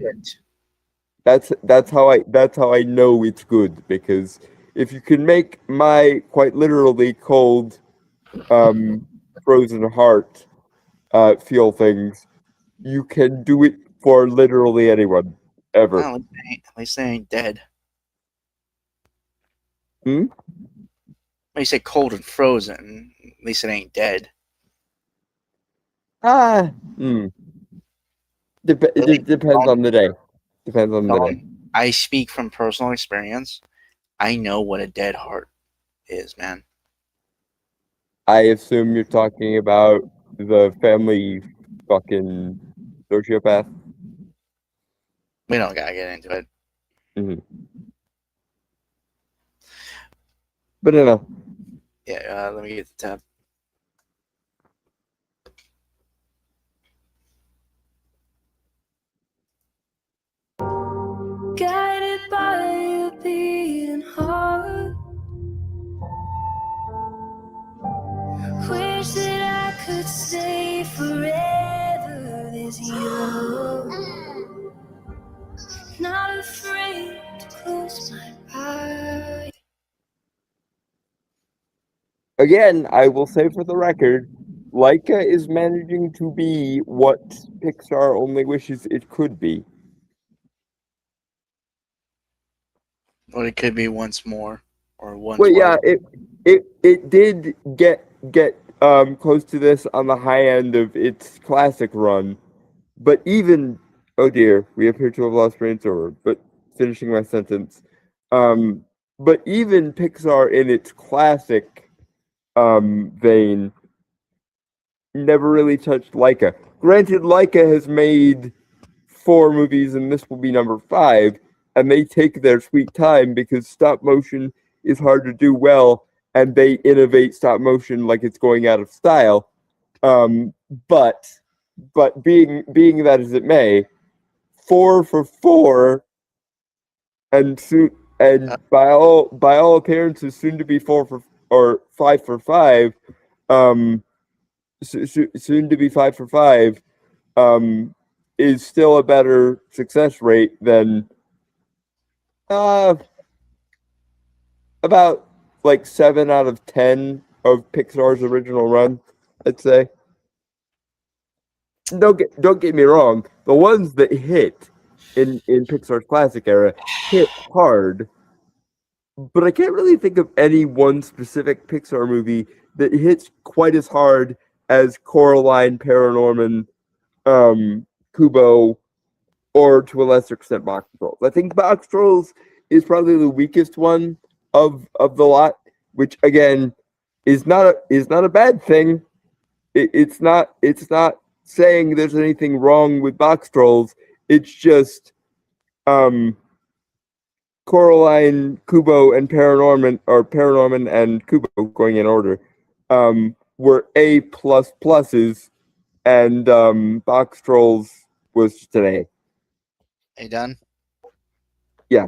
That's how I know it's good, because if you can make my quite literally cold, frozen heart feel things, you can do it for literally anyone ever. No, at least they ain't dead. When you say cold and frozen, at least it ain't dead. It depends on the day. Depends on the day. I speak from personal experience. I know what a dead heart is, man. I assume you're talking about the family fucking sociopath. We don't gotta get into it. Mm-hmm. Banana. Yeah, let me get the tab. Guided by a beating heart. Wish that I could stay forever this young. again, I will say for the record, Leica is managing to be what Pixar only wishes it could be. Or it could be once more, or once. Well, yeah, it did get close to this on the high end of its classic run, but even oh dear, we appear to have lost Brainstormer. But finishing my sentence, but even Pixar in its classic vein never really touched Leica. Granted, Leica has made 4 movies, and this will be number 5. And they take their sweet time because stop motion is hard to do well, and they innovate stop motion like it's going out of style. But being that as it may, 4 for 4, and by all appearances, soon to be 4 for or 5 for 5. Soon to be 5 for 5. Is still a better success rate than. About like 7 out of 10 of Pixar's original run, I'd say. Don't get me wrong. The ones that hit in Pixar's classic era hit hard, but I can't really think of any one specific Pixar movie that hits quite as hard as Coraline, Paranorman, Kubo, or to a lesser extent Box Trolls. I think Box Trolls is probably the weakest one of the lot, which again is not a bad thing. It's not saying there's anything wrong with Box Trolls. It's just Coraline, Kubo, and Paranorman and Kubo, going in order, were A++, and Box Trolls was just an A. Are you done? Yeah.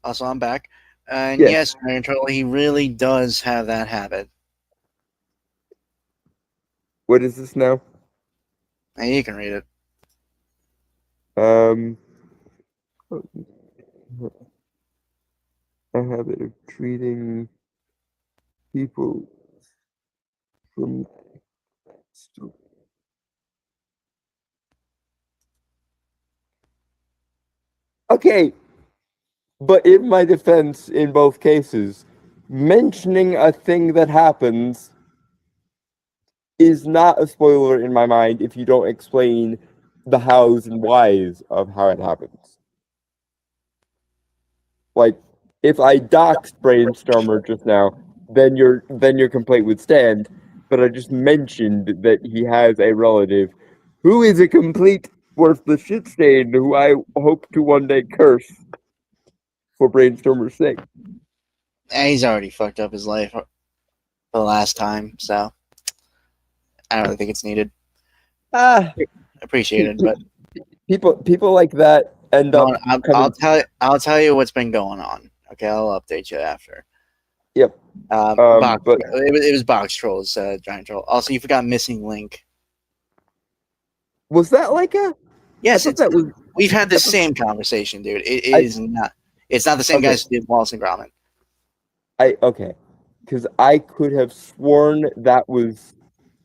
Also, I'm back. And Yeah. yes, Iron Turtle, he really does have that habit. What is this now? And you can read it. A habit of treating people from. Okay, but in my defense, in both cases, mentioning a thing that happens is not a spoiler in my mind if you don't explain the hows and whys of how it happens. Like, if I doxed Brainstormer just now, then your complaint would stand. But I just mentioned that he has a relative who is a complete worthless shit stain who I hope to one day curse for Brainstormer's sake. And he's already fucked up his life for the last time, so I don't really think it's needed. Appreciated, but people like that end up. I'll tell you what's been going on. Okay, I'll update you after. Yep. But but it was Box Trolls, Giant Troll. Also, you forgot Missing Link. was that like a? Yes, that was. We've had the same conversation, dude. It is not. It's not the same guys who did Wallace and Gromit. Okay, because I could have sworn that was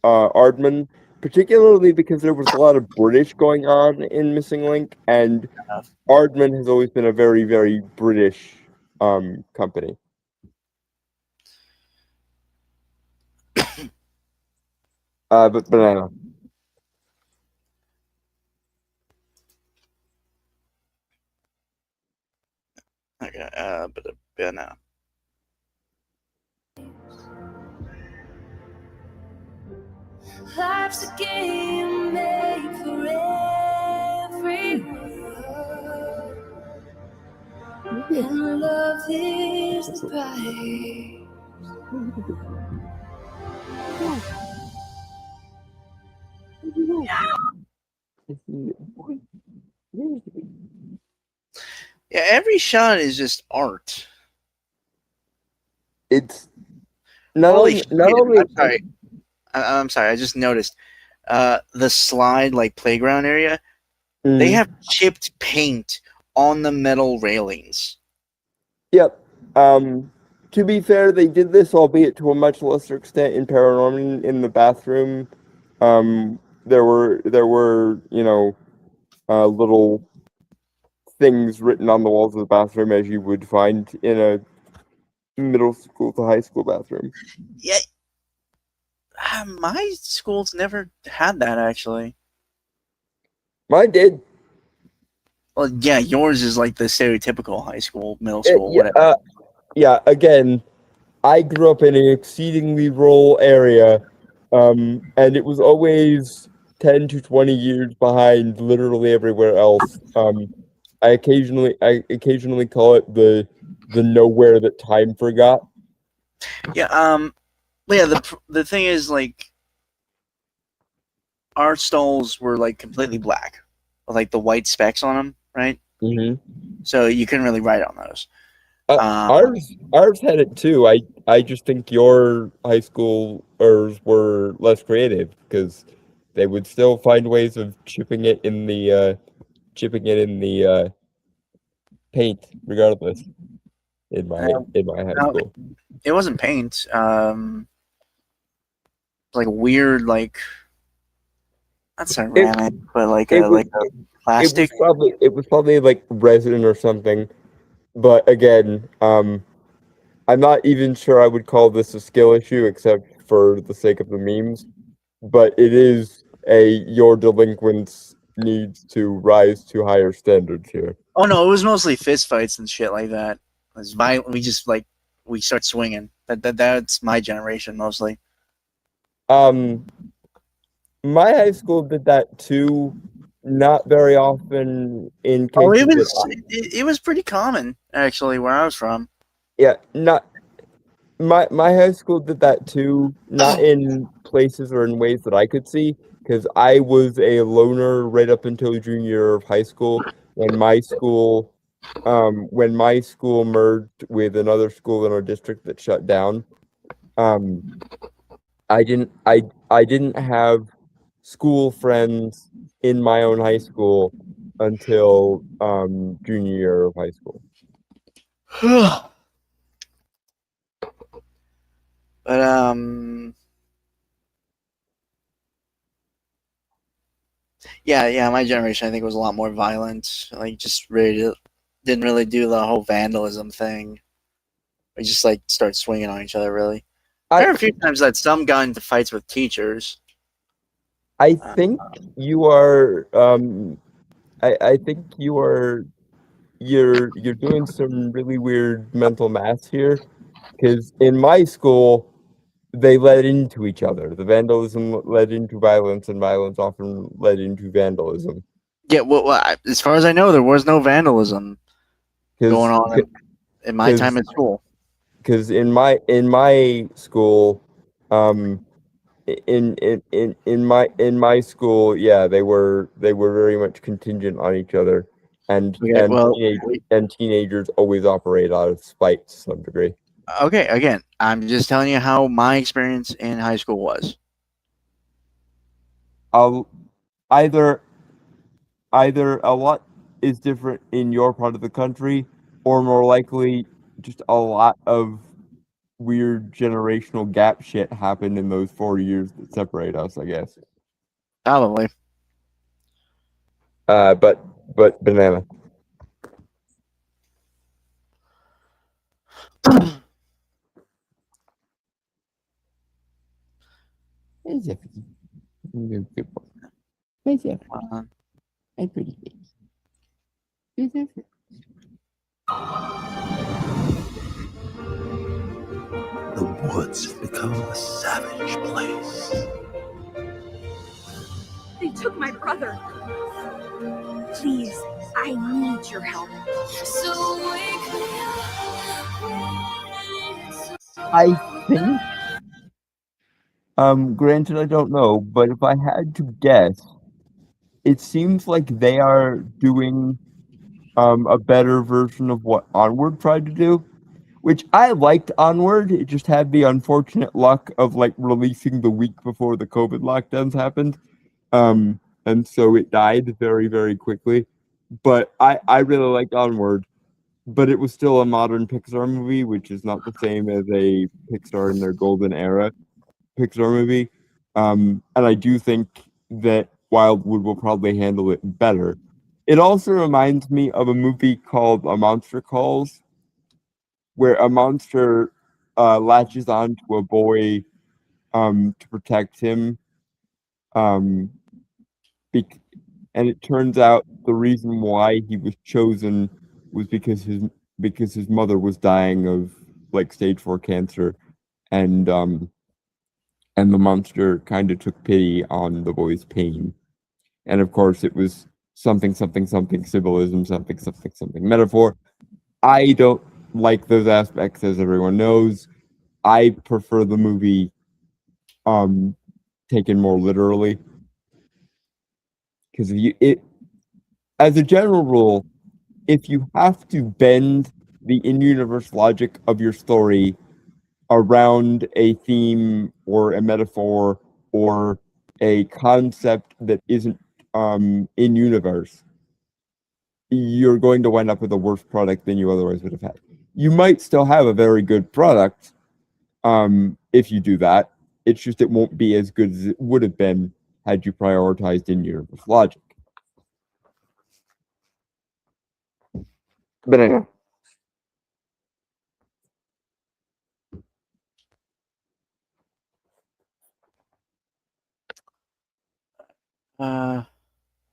Aardman, particularly because there was a lot of British going on in Missing Link, and Aardman has always been a very, very British company. But banana. Okay, but banana. Life's a game made for everyone, and love is the prize. Yeah, every shot is just art. It's not only. I'm sorry. I just noticed the slide, like playground area. They have chipped paint on the metal railings. Yep. To to be fair, they did this, albeit to a much lesser extent, in Paranorman in the bathroom. There were little things written on the walls of the bathroom as you would find in a middle school to high school bathroom. Yeah. My school's never had that, actually. Mine did. Well, yeah, yours is like the stereotypical high school, middle school, whatever. Yeah, again, I grew up in an exceedingly rural area, and it was always 10 to 20 years behind literally everywhere else. I occasionally call it the nowhere that time forgot. Yeah, the thing is, like, our stalls were like completely black, with like the white specks on them, right? Mm-hmm. So you couldn't really write on those. Ours had it too. I just think your high schoolers were less creative because they would still find ways of chipping it in the paint, regardless. In my high school, it wasn't paint. Like weird, like not ceramic, but like a plastic. It was probably like resin or something. But again, I'm not even sure I would call this a skill issue, except for the sake of the memes. But it is your delinquents needs to rise to higher standards here. Oh no, it was mostly fist fights and shit like that. It was violent. We just we start swinging. That's my generation mostly. My high school did that too. Not very often in cases. It was pretty common actually where I was from. Yeah, not my high school did that too. Not in places or in ways that I could see, because I was a loner right up until junior year of high school. When my school merged with another school in our district that shut down, I didn't have school friends in my own high school until junior year of high school. But yeah, my generation I think was a lot more violent. Like just really didn't really do the whole vandalism thing. We just like start swinging on each other. Really, there are a few times that some got into fights with teachers. I think you are. I think you are. You're doing some really weird mental math here, because in my school, they led into each other. The vandalism led into violence, and violence often led into vandalism. Yeah, well, as far as I know, there was no vandalism going on in my time at school. Because in my school, in my school, yeah, they were very much contingent on each other, and teenagers always operate out of spite to some degree. Okay, again, I'm just telling you how my experience in high school was. Either a lot is different in your part of the country, or more likely, just a lot of weird generational gap shit happened in those 4 years that separate us, I guess. Probably. But banana. Hey, Jeffy. Good boy. Hey, Jeffy. Hey, pretty face. Hey, Jeffy. The woods have become a savage place. They took my brother. Please, I need your help. So wake me up. I think. Granted, I don't know, but if I had to guess, it seems like they are doing a better version of what Onward tried to do, which I liked Onward. It just had the unfortunate luck of like releasing the week before the COVID lockdowns happened, and so it died very, very quickly. But I really liked Onward. but it was still a modern Pixar movie, which is not the same as a Pixar in their golden era Pixar movie. And I do think that Wildwood will probably handle it better. It also reminds me of a movie called A Monster Calls, where a monster latches on to a boy to protect him. And it turns out the reason why he was chosen was because his mother was dying of like stage 4 cancer, and the monster kind of took pity on the boy's pain. And of course, it was something symbolism, something metaphor. I don't like those aspects, as everyone knows. I prefer the movie taken more literally, because as a general rule, if you have to bend the in-universe logic of your story around a theme or a metaphor or a concept that isn't in universe, you're going to wind up with a worse product than you otherwise would have had. You might still have a very good product if you do that. It's just it won't be as good as it would have been had you prioritized in universe logic. But anyway.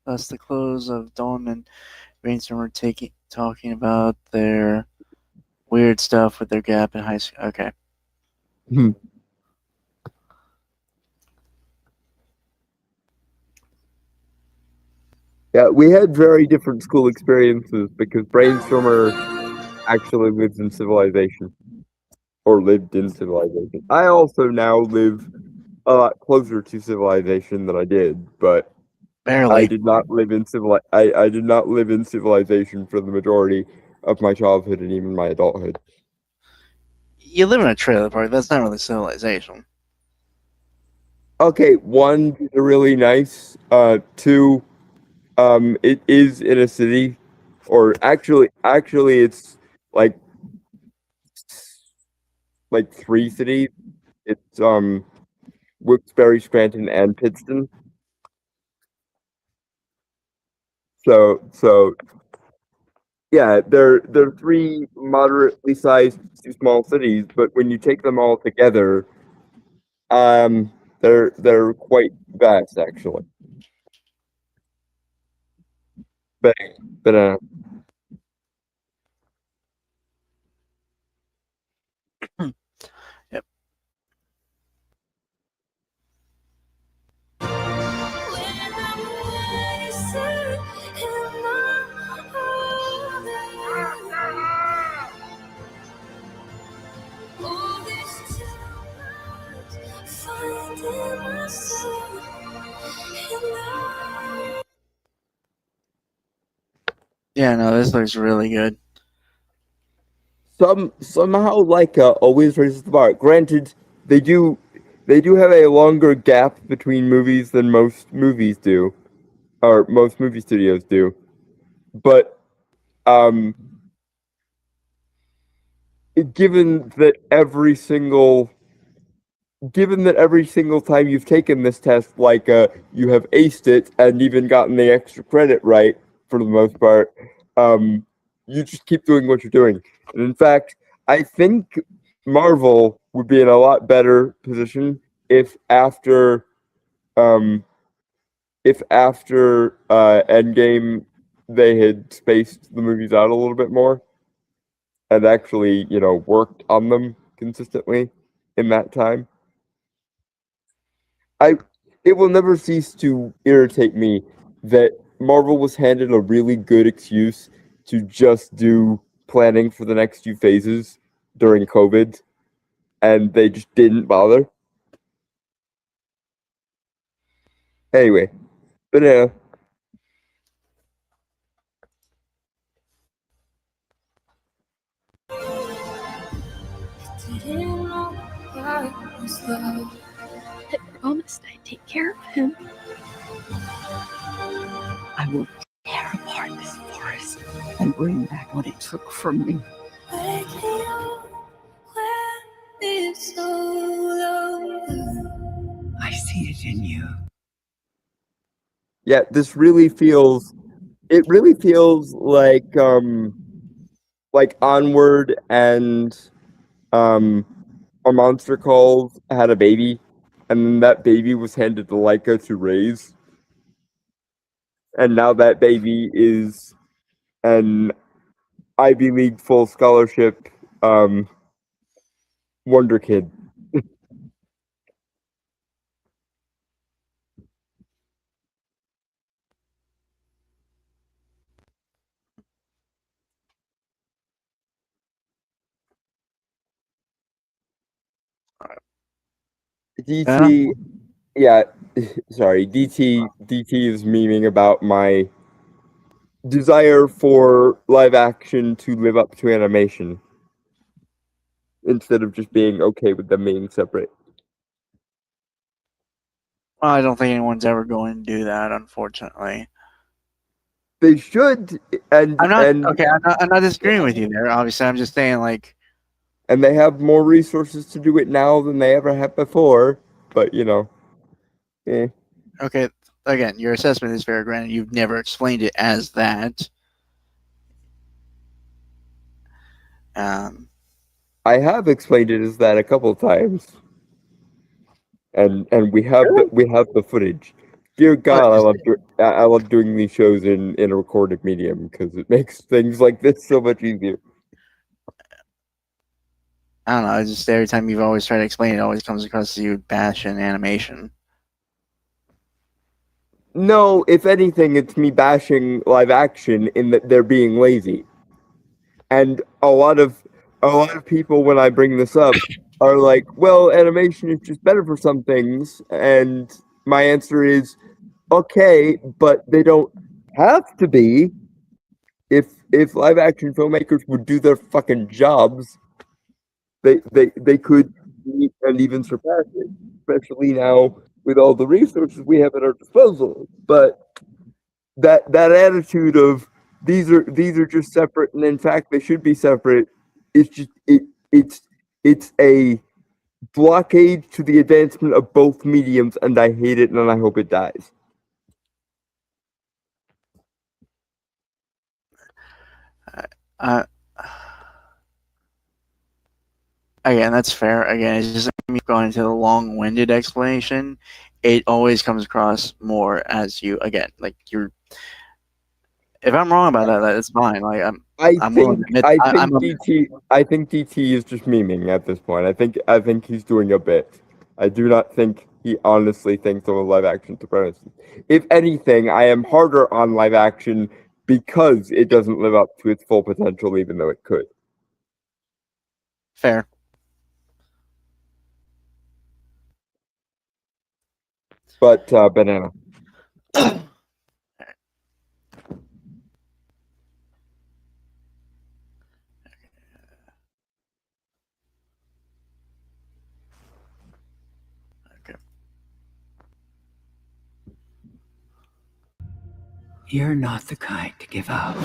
That's the close of Dawn and Brainstorm are talking about their weird stuff with their gap in high school. Okay. Yeah, we had very different school experiences because Brainstormer actually lives in Civilization. Or lived in Civilization. I also now live a lot closer to Civilization than I did, but barely. I did not live in I did not live in Civilization for the majority of my childhood and even my adulthood. You live in a trailer park. That's not really Civilization. Okay, one, they're really nice. Two, it is in a city, or actually, it's like 3 cities. It's Wilkes-Barre, Scranton, and Pittston. So yeah, they're 3 moderately sized small cities, but when you take them all together, they're quite vast actually. But Yep. Yeah, no, this looks really good. Somehow Leica always raises the bar. Granted, they do have a longer gap between movies than most movies do, or most movie studios do. But given that every single time you've taken this test, Leica, you have aced it and even gotten the extra credit right for the most part, you just keep doing what you're doing. And in fact, I think Marvel would be in a lot better position if after Endgame they had spaced the movies out a little bit more and actually, worked on them consistently in that time. It will never cease to irritate me that Marvel was handed a really good excuse to just do planning for the next few phases during COVID, and they just didn't bother. Anyway, banana. I promised I'd take care of him. I will tear apart this forest. past and bring back what it took from me. Wake me up when it's all over. I see it in you. Yeah, this really feels. It really feels like Onward and A Monster Calls had a baby, and then that baby was handed to Laika to raise, and now that baby is an Ivy League full scholarship wonder kid. DT, yeah, sorry, DT is memeing about my desire for live action to live up to animation instead of just being okay with them being separate. Well, I don't think anyone's ever going to do that, unfortunately. They should, and I'm not disagreeing with you there. Obviously, I'm just saying, like, and they have more resources to do it now than they ever have before. But okay, again, your assessment is fair. Granted, you've never explained it as that. I have explained it as that a couple times, and we have the footage. Dear God, I love doing these shows in a recorded medium because it makes things like this so much easier. I don't know. It's just every time you've always tried to explain it, always comes across as you bashing animation. No, if anything, it's me bashing live action in that they're being lazy, and a lot of people when I bring this up are like, "Well, animation is just better for some things," and my answer is, "Okay, but they don't have to be. If live action filmmakers would do their fucking jobs, they could meet and even surpass it, especially now with all the resources we have at our disposal." But that attitude of these are just separate, and in fact they should be separate. It's just it's a blockade to the advancement of both mediums, and I hate it, and I hope it dies. Again, that's fair. Again, it's just me going into the long-winded explanation. It always comes across more as you again, like you're. If I'm wrong about that, that's fine. Like I think DT is just memeing at this point. I think he's doing a bit. I do not think he honestly thinks of a live action supremacy. If anything, I am harder on live action because it doesn't live up to its full potential, even though it could. Fair. But banana. You're not the kind to give up.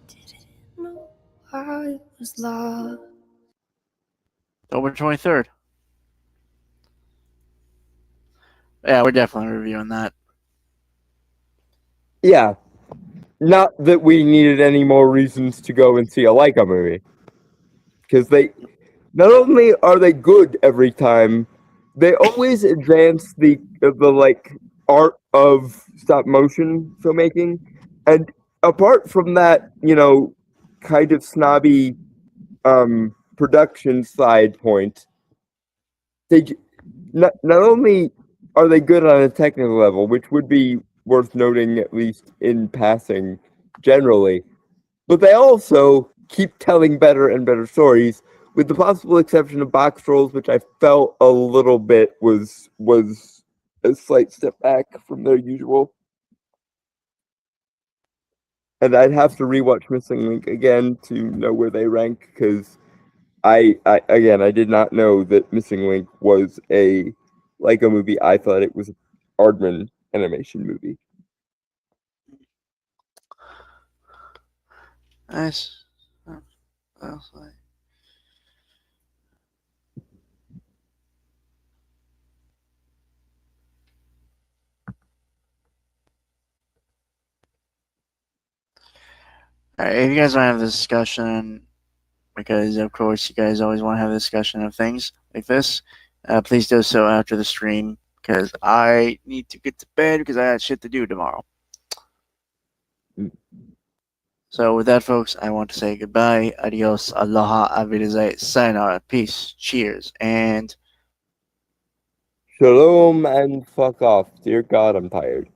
Didn't know I was lost. October 23rd. Yeah, we're definitely reviewing that. Yeah. Not that we needed any more reasons to go and see a Laika movie. Because they not only are they good every time, they always advance the like art of stop motion filmmaking. And apart from that, kind of snobby production side point, they not only are they good on a technical level, which would be worth noting at least in passing generally, but they also keep telling better and better stories, with the possible exception of Box Trolls, which I felt a little bit was a slight step back from their usual. and I'd have to rewatch Missing Link again to know where they rank, because I did not know that Missing Link was a Lego movie. I thought it was an Aardman animation movie. Nice. Well, alright, if you guys want to have this discussion, because of course you guys always want to have a discussion of things like this, please do so after the stream, because I need to get to bed because I got shit to do tomorrow. So with that, folks, I want to say goodbye, adios, aloha, avidazai, sayonara, peace, cheers, and Shalom and fuck off. Dear God, I'm tired.